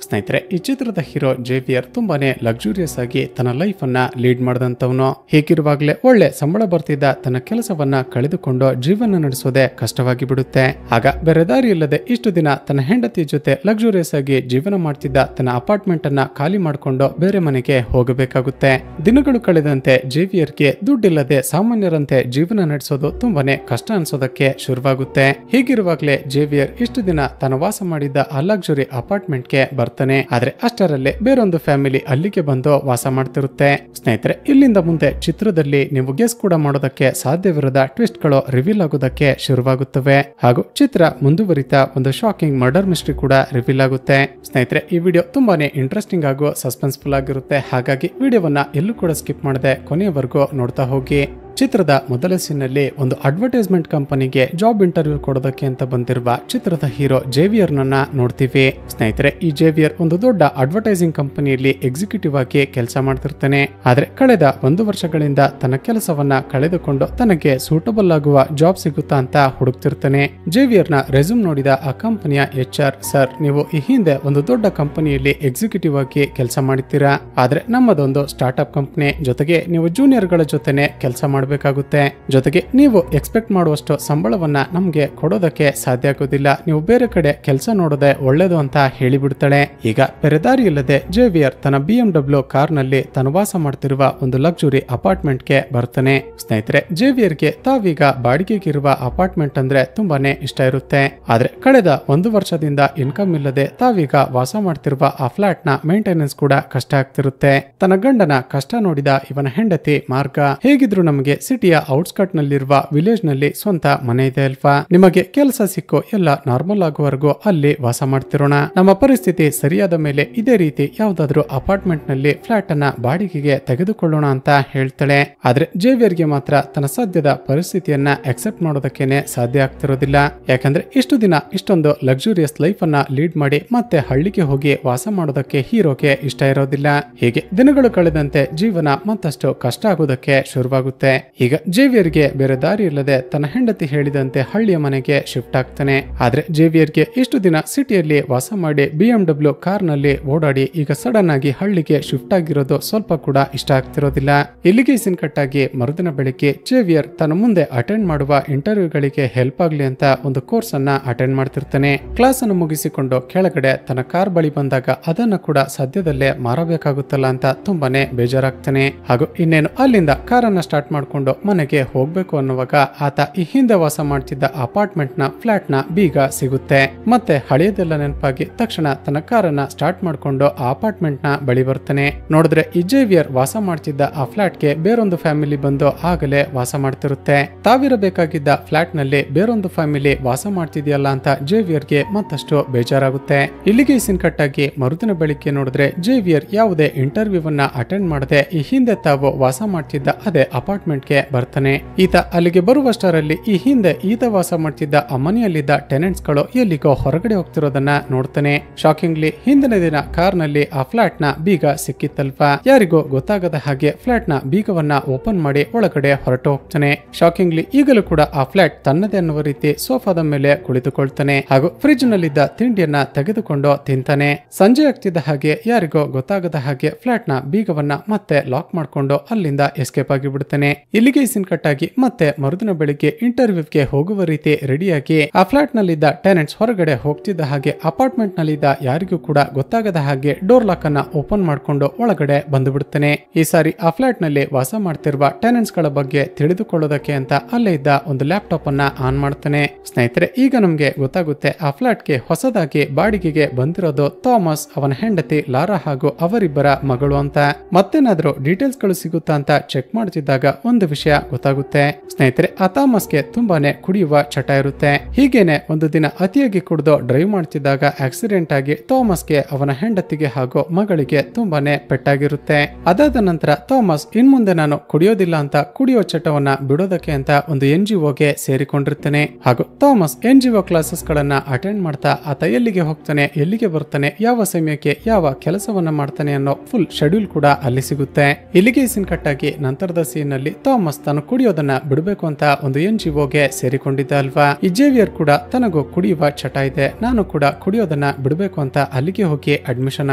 ಸ್ನೇಹಿತರೆ, ಈ ಚಿತ್ರದ ಹೀರೋ ಜೇವಿಯರ್ ತುಂಬಾನೇ ಲಕ್ಸುರಿಯಸ್ ಆಗಿ ತನ್ನ ಲೈಫ್ ಅನ್ನ ಲೀಡ್ ಮಾಡಿದಂತವನು. ಹೀಗಿರುವಾಗಲೇ ಒಳ್ಳೆ ಸಂಬಳ ಬರ್ತಿದ್ದ ತನ್ನ ಕೆಲಸವನ್ನ ಕಳೆದುಕೊಂಡು ಜೀವನ ನಡೆಸೋದೇ ಕಷ್ಟವಾಗಿ ಬಿಡುತ್ತೆ. ಆಗ ಬೇರೆ ದಾರಿ ಇಲ್ಲದೆ ಇಷ್ಟು ದಿನ ತನ್ನ ಹೆಂಡತಿ ಜೊತೆ ಲಕ್ಸುರಿಯಸ್ ಆಗಿ ಜೀವನ ಮಾಡ್ತಿದ್ದ ತನ್ನ ಅಪಾರ್ಟ್ಮೆಂಟ್ ಅನ್ನ ಖಾಲಿ ಮಾಡಿಕೊಂಡು ಬೇರೆ ಮನೆಗೆ ಹೋಗಬೇಕಾಗುತ್ತೆ. ದಿನಗಳು ಕಳೆದಂತೆ ಜೇವಿಯರ್ಗೆ ದುಡ್ಡಿಲ್ಲದೆ ಸಾಮಾನ್ಯರಂತೆ ಜೀವನ ನಡೆಸೋದು ತುಂಬಾನೇ ಕಷ್ಟ ಅನ್ಸೋದಕ್ಕೆ ಶುರುವಾಗುತ್ತೆ. ಹೀಗಿರುವಾಗಲೇ ಜೇವಿಯರ್ ಇಷ್ಟು ದಿನ ತಾನು ವಾಸ ಮಾಡಿದ್ದ ಆ ಲಕ್ಸುರಿ ಅಪಾರ್ಟ್ಮೆಂಟ್ಗೆ ಬರ್ತಾನೆ. ಆದ್ರೆ ಅಷ್ಟರಲ್ಲೇ ಬೇರೊಂದು ಫ್ಯಾಮಿಲಿ ಅಲ್ಲಿಗೆ ಬಂದು ವಾಸ ಮಾಡ್ತಿರುತ್ತೆ. ಸ್ನೇಹಿತರೆ, ಇಲ್ಲಿಂದ ಮುಂದೆ ಚಿತ್ರದಲ್ಲಿ ನೀವು ಗೆಸ್ ಕೂಡ ಮಾಡೋದಕ್ಕೆ ಸಾಧ್ಯವಿರದ ಟ್ವಿಸ್ಟ್ ಗಳು ರಿವೀಲ್ ಆಗೋದಕ್ಕೆ ಶುರುವಾಗುತ್ತವೆ. ಹಾಗೂ ಚಿತ್ರ ಮುಂದುವರಿತಾ ಒಂದು ಶಾಕಿಂಗ್ ಮರ್ಡರ್ ಮಿಸ್ಟ್ರಿ ಕೂಡ ರಿವೀಲ್ ಆಗುತ್ತೆ. ಸ್ನೇಹಿತರೆ, ಈ ವಿಡಿಯೋ ತುಂಬಾನೇ ಇಂಟ್ರೆಸ್ಟಿಂಗ್ ಹಾಗೂ ಸಸ್ಪೆನ್ಸ್ಫುಲ್ ಆಗಿರುತ್ತೆ. ಹಾಗಾಗಿ ವಿಡಿಯೋವನ್ನ ಎಲ್ಲೂ ಕೂಡ ಸ್ಕಿಪ್ ಮಾಡದೆ ಕೊನೆಯವರೆಗೂ ನೋಡ್ತಾ ಹೋಗಿ. ಚಿತ್ರದ ಮೊದಲ ಸೀನ್ನಲ್ಲಿ ಒಂದು ಅಡ್ವರ್ಟೈಸ್ಮೆಂಟ್ ಕಂಪನಿಗೆ ಜಾಬ್ ಇಂಟರ್ವ್ಯೂ ಕೊಡೋದಕ್ಕೆ ಅಂತ ಬಂದಿರುವ ಚಿತ್ರದ ಹೀರೋ ಜೇವಿಯರ್ ನನ್ನ ನೋಡ್ತೀವಿ. ಸ್ನೇಹಿತರೆ, ಈ ಜೇವಿಯರ್ ಒಂದು ದೊಡ್ಡ ಅಡ್ವರ್ಟೈಸಿಂಗ್ ಕಂಪನಿಯಲ್ಲಿ ಎಕ್ಸಿಕ್ಯೂಟಿವ್ ಆಗಿ ಕೆಲಸ ಮಾಡ್ತಿರ್ತಾನೆ. ಆದ್ರೆ ಕಳೆದ 1 ವರ್ಷಗಳಿಂದ ತನ್ನ ಕೆಲಸವನ್ನ ಕಳೆದುಕೊಂಡು ತನಗೆ ಸೂಟಬಲ್ ಆಗುವ ಜಾಬ್ ಸಿಗುತ್ತಾ ಅಂತ ಹುಡುಕ್ತಿರ್ತಾನೆ. ಜೇವಿಯರ್ ನ ರೆಸ್ಯೂಮ್ ನೋಡಿದ ಆ ಕಂಪನಿಯ HR, ಸರ್, ನೀವು ಈ ಹಿಂದೆ ಒಂದು ದೊಡ್ಡ ಕಂಪನಿಯಲ್ಲಿ ಎಕ್ಸಿಕ್ಯೂಟಿವ್ ಆಗಿ ಕೆಲಸ ಮಾಡಿದ್ದೀರಾ. ಆದ್ರೆ ನಮ್ಮದೊಂದು ಸ್ಟಾರ್ಟ್ಅಪ್ ಕಂಪನಿ, ಜೊತೆಗೆ ನೀವು ಜೂನಿಯರ್ ಗಳ ಜೊತೆನೆ ಕೆಲಸ ಮಾಡಬೇಕಾಗುತ್ತೆ. ಜೊತೆಗೆ ನೀವು ಎಕ್ಸ್ಪೆಕ್ಟ್ ಮಾಡುವಷ್ಟು ಸಂಬಳವನ್ನ ನಮ್ಗೆ ಕೊಡೋದಕ್ಕೆ ಸಾಧ್ಯ ಆಗೋದಿಲ್ಲ. ನೀವು ಬೇರೆ ಕಡೆ ಕೆಲಸ ನೋಡೋದೇ ಒಳ್ಳೇದು ಅಂತ ಹೇಳಿಬಿಡ್ತಾಳೆ. ಈಗ ಬೇರೆ ದಾರಿ ಇಲ್ಲದೆ ಜೇವಿಯರ್ ತನ್ನ BMW ಕಾರ್ ನಲ್ಲಿ ತಾನು ವಾಸ ಮಾಡ್ತಿರುವ ಒಂದು ಲಕ್ಸುರಿ ಅಪಾರ್ಟ್ಮೆಂಟ್ ಗೆ ಬರ್ತಾನೆ. ಸ್ನೇಹಿತರೆ, ಜೇವಿಯರ್ಗೆ ತಾವೀಗ ಬಾಡಿಗೆಗಿರುವ ಅಪಾರ್ಟ್ಮೆಂಟ್ ಅಂದ್ರೆ ತುಂಬಾನೇ ಇಷ್ಟ ಇರುತ್ತೆ. ಆದ್ರೆ ಕಳೆದ 1 ವರ್ಷದಿಂದ ಇನ್ಕಮ್ ಇಲ್ಲದೆ ತಾವೀಗ ವಾಸ ಮಾಡ್ತಿರುವ ಆ ಫ್ಲಾಟ್ ನ ಮೇಂಟೆನೆನ್ಸ್ ಕೂಡ ಕಷ್ಟ ಆಗ್ತಿರುತ್ತೆ. ತನ್ನ ಗಂಡನ ಕಷ್ಟ ನೋಡಿದ ಇವನ ಹೆಂಡತಿ ಮಾರ್ಗ, ಹೇಗಿದ್ರು ನಮಗೆ ಸಿಟಿಯ ಔಟ್ಸ್ಕರ್ಟ್ ನಲ್ಲಿರುವ ವಿಲೇಜ್ ನಲ್ಲಿ ಸ್ವಂತ ಮನೆ ಇದೆ ಅಲ್ವಾ, ನಿಮಗೆ ಕೆಲಸ ಸಿಕ್ಕೋ ಎಲ್ಲ ನಾರ್ಮಲ್ ಆಗುವವರೆಗೂ ಅಲ್ಲಿ ವಾಸ ಮಾಡ್ತಿರೋಣ. ನಮ್ಮ ಪರಿಸ್ಥಿತಿ ಸರಿಯಾದ ಮೇಲೆ ಇದೇ ರೀತಿ ಯಾವ್ದಾದ್ರು ಅಪಾರ್ಟ್ಮೆಂಟ್ ನಲ್ಲಿ ಫ್ಲಾಟ್ ಅನ್ನ ಬಾಡಿಗೆಗೆ ತೆಗೆದುಕೊಳ್ಳೋಣ ಅಂತ ಹೇಳ್ತಾಳೆ. ಆದ್ರೆ ಜೇವಿಯರ್ಗೆ ಮಾತ್ರ ತನ್ನ ಸದ್ಯದ ಪರಿಸ್ಥಿತಿಯನ್ನ ಅಕ್ಸೆಪ್ಟ್ ಮಾಡೋದಕ್ಕೇನೆ ಸಾಧ್ಯ ಆಗ್ತಿರೋದಿಲ್ಲ. ಯಾಕಂದ್ರೆ ಇಷ್ಟು ದಿನ ಇಷ್ಟೊಂದು ಲಕ್ಸುರಿಯಸ್ ಲೈಫ್ ಅನ್ನ ಲೀಡ್ ಮಾಡಿ ಮತ್ತೆ ಹಳ್ಳಿಗೆ ಹೋಗಿ ವಾಸ ಮಾಡೋದಕ್ಕೆ ಹೀರೋಗೆ ಇಷ್ಟ ಇರೋದಿಲ್ಲ. ಹೀಗೆ ದಿನಗಳು ಕಳೆದಂತೆ ಜೀವನ ಮತ್ತಷ್ಟು ಕಷ್ಟ ಆಗೋದಕ್ಕೆ ಶುರುವಾಗುತ್ತೆ. ಈಗ ಜೇವಿಯರ್ಗೆ ಬೇರೆ ದಾರಿ ಇಲ್ಲದೆ ತನ್ನ ಹೆಂಡತಿ ಹೇಳಿದಂತೆ ಹಳ್ಳಿಯ ಮನೆಗೆ ಶಿಫ್ಟ್ ಆಗ್ತಾನೆ. ಆದ್ರೆ ಜೇವಿಯರ್ಗೆ ಇಷ್ಟು ದಿನ ಸಿಟಿಯಲ್ಲಿ ವಾಸ ಮಾಡಿ BMW ಕಾರ್ ನಲ್ಲಿ ಓಡಾಡಿ ಈಗ ಸಡನ್ ಆಗಿ ಹಳ್ಳಿಗೆ ಶಿಫ್ಟ್ ಆಗಿರೋದು ಸ್ವಲ್ಪ ಕೂಡ ಇಷ್ಟ ಆಗ್ತಿರೋದಿಲ್ಲ. ಇಲ್ಲಿಗೆ ಸೀನ್ ಕಟ್ ಆಗಿ ಮರುದಿನ ಬೆಳಿಗ್ಗೆ ಜೇವಿಯರ್ ತನ್ನ ಮುಂದೆ ಅಟೆಂಡ್ ಮಾಡುವ ಇಂಟರ್ವ್ಯೂಗಳಿಗೆ ಹೆಲ್ಪ್ ಆಗ್ಲಿ ಅಂತ ಒಂದು ಕೋರ್ಸ್ ಅನ್ನ ಅಟೆಂಡ್ ಮಾಡ್ತಿರ್ತಾನೆ. ಕ್ಲಾಸ್ ಅನ್ನು ಮುಗಿಸಿಕೊಂಡು ಕೆಳಗಡೆ ತನ್ನ ಕಾರ್ ಬಳಿ ಬಂದಾಗ ಅದನ್ನ ಕೂಡ ಸದ್ಯದಲ್ಲೇ ಮಾರಬೇಕಾಗುತ್ತಲ್ಲ ಅಂತ ತುಂಬಾನೇ ಬೇಜಾರಾಗ್ತಾನೆ. ಹಾಗೂ ಇನ್ನೇನು ಅಲ್ಲಿಂದ ಕಾರನ್ನ ಸ್ಟಾರ್ಟ್ ಮಾಡ್ಕೊಂಡು ಮನೆಗೆ ಹೋಗ್ಬೇಕು ಅನ್ನುವಾಗ ಆತ ಈ ಹಿಂದೆ ವಾಸ ಮಾಡ್ತಿದ್ದ ಅಪಾರ್ಟ್ಮೆಂಟ್ ನ ಫ್ಲಾಟ್ ನ ಬೀಗ ಸಿಗುತ್ತೆ. ಮತ್ತೆ ಹಳೆಯದೆಲ್ಲ ನೆನಪಾಗಿ ತಕ್ಷಣ ತನ್ನ ಕಾರನ್ನ ಸ್ಟಾರ್ಟ್ ಮಾಡ್ಕೊಂಡು ಆ ಅಪಾರ್ಟ್ಮೆಂಟ್ ನ ಬಳಿ ಬರ್ತಾನೆ. ನೋಡಿದ್ರೆ ಈ ಜೇವಿಯರ್ ವಾಸ ಮಾಡ್ತಿದ್ದ ಆ ಫ್ಲಾಟ್ ಗೆ ಬೇರೊಂದು ಫ್ಯಾಮಿಲಿ ಬಂದು ಆಗಲೇ ವಾಸ ಮಾಡ್ತಿರುತ್ತೆ. ತಾವಿರಬೇಕಾಗಿದ್ದ ಫ್ಲಾಟ್ ನಲ್ಲಿ ಬೇರೊಂದು ಫ್ಯಾಮಿಲಿ ವಾಸ ಮಾಡ್ತಿದ್ಯಲ್ಲ ಅಂತ ಜೇವಿಯರ್ಗೆ ಮತ್ತಷ್ಟು ಬೇಜಾರಾಗುತ್ತೆ. ಇಲ್ಲಿಗೆ ಸೀನ್ ಕಟ್ ಆಗಿ ಮರುದಿನ ಬೆಳಿಗ್ಗೆ ನೋಡಿದ್ರೆ ಜೇವಿಯರ್ ಯಾವುದೇ ಇಂಟರ್ವ್ಯೂ ಅನ್ನ ಅಟೆಂಡ್ ಮಾಡದೆ ಈ ಹಿಂದೆ ತಾವು ವಾಸ ಮಾಡ್ತಿದ್ದ ಅದೇ ಅಪಾರ್ಟ್ಮೆಂಟ್ ಗೆ ಬರ್ತಾನೆ. ಈತ ಅಲ್ಲಿಗೆ ಬರುವಷ್ಟರಲ್ಲಿ ಈ ಹಿಂದೆ ಈತ ವಾಸ ಮಾಡ್ತಿದ್ದ ಆ ಮನೆಯಲ್ಲಿದ್ದ ಟೆನೆಂಟ್ಸ್ ಗಳು ಎಲ್ಲಿಗೋ ಹೊರಗಡೆ ಹೋಗ್ತಿರೋದನ್ನ ನೋಡ್ತಾನೆ. ಶಾಕಿಂಗ್ಲಿ ಹಿಂದಿನ ದಿನ ಕಾರ್ ನಲ್ಲಿ ಆ ಫ್ಲಾಟ್ ನ ಬೀಗ ಸಿಕ್ಕಿತ್ತಲ್ವಾ, ಯಾರಿಗೂ ಗೊತ್ತಾಗದ ಹಾಗೆ ಫ್ಲಾಟ್ ನ ಬೀಗವನ್ನ ಓಪನ್ ಮಾಡಿ ಒಳಗಡೆ ಹೊರಟು ಹೋಗ್ತಾನೆ. ಶಾಕಿಂಗ್ಲಿ ಈಗಲೂ ಕೂಡ ಆ ಫ್ಲಾಟ್ ತನ್ನದೇ ಅನ್ನುವ ರೀತಿ ಸೋಫಾದ ಮೇಲೆ ಕುಳಿತುಕೊಳ್ತಾನೆ. ಹಾಗೂ ಫ್ರಿಡ್ಜ್ ನಲ್ಲಿದ್ದ ತಿಂಡಿಯನ್ನ ತೆಗೆದುಕೊಂಡು ತಿಂತಾನೆ. ಸಂಜೆ ಆಗ್ತಿದ್ದ ಹಾಗೆ ಯಾರಿಗೂ ಗೊತ್ತಾಗದ ಹಾಗೆ ಫ್ಲಾಟ್ ನ ಬೀಗವನ್ನ ಮತ್ತೆ ಲಾಕ್ ಮಾಡ್ಕೊಂಡು ಅಲ್ಲಿಂದ ಎಸ್ಕೇಪ್ ಆಗಿ ಬಿಡ್ತಾನೆ. ಇಲ್ಲಿಗೆ ಸೀನ್ ಕಟ್ ಆಗಿ ಮತ್ತೆ ಮರುದಿನ ಬೆಳಿಗ್ಗೆ ಇಂಟರ್ವ್ಯೂಗೆ ಹೋಗುವ ರೀತಿ ರೆಡಿಯಾಗಿ ಆ ಫ್ಲಾಟ್ ನಲ್ಲಿದ್ದ ಟೆನೆಂಟ್ಸ್ ಹೊರಗಡೆ ಹೋಗ್ತಿದ್ದ ಹಾಗೆ ಅಪಾರ್ಟ್ಮೆಂಟ್ ನಲ್ಲಿದ್ದ ಯಾರಿಗೂ ಕೂಡ ಗೊತ್ತಾಗದ ಹಾಗೆ ಡೋರ್ ಲಾಕ್ ಅನ್ನ ಓಪನ್ ಮಾಡ್ಕೊಂಡು ಒಳಗಡೆ ಬಂದು ಬಿಡ್ತಾನೆ. ಈ ಸಾರಿ ಆ ಫ್ಲಾಟ್ ನಲ್ಲಿ ವಾಸ ಮಾಡ್ತಿರುವ ಟೆನೆಂಟ್ಸ್ ಗಳ ಬಗ್ಗೆ ತಿಳಿದುಕೊಳ್ಳೋದಕ್ಕೆ ಅಂತ ಅಲ್ಲೇ ಇದ್ದ ಒಂದು ಲ್ಯಾಪ್ಟಾಪ್ ಅನ್ನ ಆನ್ ಮಾಡ್ತಾನೆ. ಸ್ನೇಹಿತರೆ, ಈಗ ನಮ್ಗೆ ಗೊತ್ತಾಗುತ್ತೆ ಆ ಫ್ಲಾಟ್ ಗೆ ಹೊಸದಾಗಿ ಬಾಡಿಗೆಗೆ ಬಂದಿರೋದು ಥಾಮಸ್, ಅವನ ಹೆಂಡತಿ ಲಾರಾ ಹಾಗೂ ಅವರಿಬ್ಬರ ಮಗಳು ಅಂತ. ಮತ್ತೇನಾದ್ರೂ ಡೀಟೇಲ್ಸ್ ಗಳು ಸಿಗುತ್ತಾ ಅಂತ ಚೆಕ್ ಮಾಡ್ತಿದ್ದಾಗ ಒಂದು ವಿಷಯ ಗೊತ್ತಾಗುತ್ತೆ. ಸ್ನೇಹಿತರೆ, ಆ ಥಾಮಸ್ಗೆ ತುಂಬಾನೇ ಕುಡಿಯುವ ಚಟ ಇರುತ್ತೆ. ಹೀಗೇನೆ ಒಂದು ದಿನ ಅತಿಯಾಗಿ ಕುಡಿದು ಡ್ರೈವ್ ಮಾಡ್ತಿದ್ದಾಗ ಆಕ್ಸಿಡೆಂಟ್ ಆಗಿ ಥಾಮಸ್ಗೆ ಅವನ ಹೆಂಡತಿಗೆ ಹಾಗೂ ಮಗಳಿಗೆ ತುಂಬಾನೇ ಪೆಟ್ಟಾಗಿರುತ್ತೆ. ಅದಾದ ನಂತರ ಥಾಮಸ್ ಇನ್ಮುಂದೆ ನಾನು ಕುಡಿಯೋದಿಲ್ಲ ಅಂತ ಕುಡಿಯೋ ಚಟವನ್ನ ಬಿಡೋದಕ್ಕೆ ಅಂತ ಒಂದು NGOಗೆ ಸೇರಿಕೊಂಡಿರ್ತಾನೆ. ಹಾಗೂ ಥಾಮಸ್ NGO ಕ್ಲಾಸಸ್ ಗಳನ್ನ ಅಟೆಂಡ್ ಮಾಡ್ತಾ ಆತ ಎಲ್ಲಿಗೆ ಹೋಗ್ತಾನೆ, ಎಲ್ಲಿಗೆ ಬರ್ತಾನೆ, ಯಾವ ಸಮಯಕ್ಕೆ ಯಾವ ಕೆಲಸವನ್ನ ಮಾಡ್ತಾನೆ ಅನ್ನೋ ಫುಲ್ ಶೆಡ್ಯೂಲ್ ಕೂಡ ಅಲ್ಲಿ ಸಿಗುತ್ತೆ. ಇಲ್ಲಿಗೆ ಸೀನ್ ಕಟ್ ಆಗಿ ನಂತರದ ಸೀನ್ ನಲ್ಲಿ ಥಾಮಸ್ ತಾನು ಕುಡಿಯೋದನ್ನ ಬಿಡಬೇಕು ಅಂತ ಒಂದು NGOಗೆ ಸೇರಿಕೊಂಡಿದ್ದ ಅಲ್ವಾ. ಈ ಜೇವಿಯರ್ ಕೂಡ ತನಗೂ ಕುಡಿಯುವ ಚಟ ಇದೆ, ನಾನು ಕೂಡ ಕುಡಿಯೋದನ್ನ ಬಿಡಬೇಕು ಅಂತ ಅಲ್ಲಿಗೆ ಹೋಗಿ ಅಡ್ಮಿಷನ್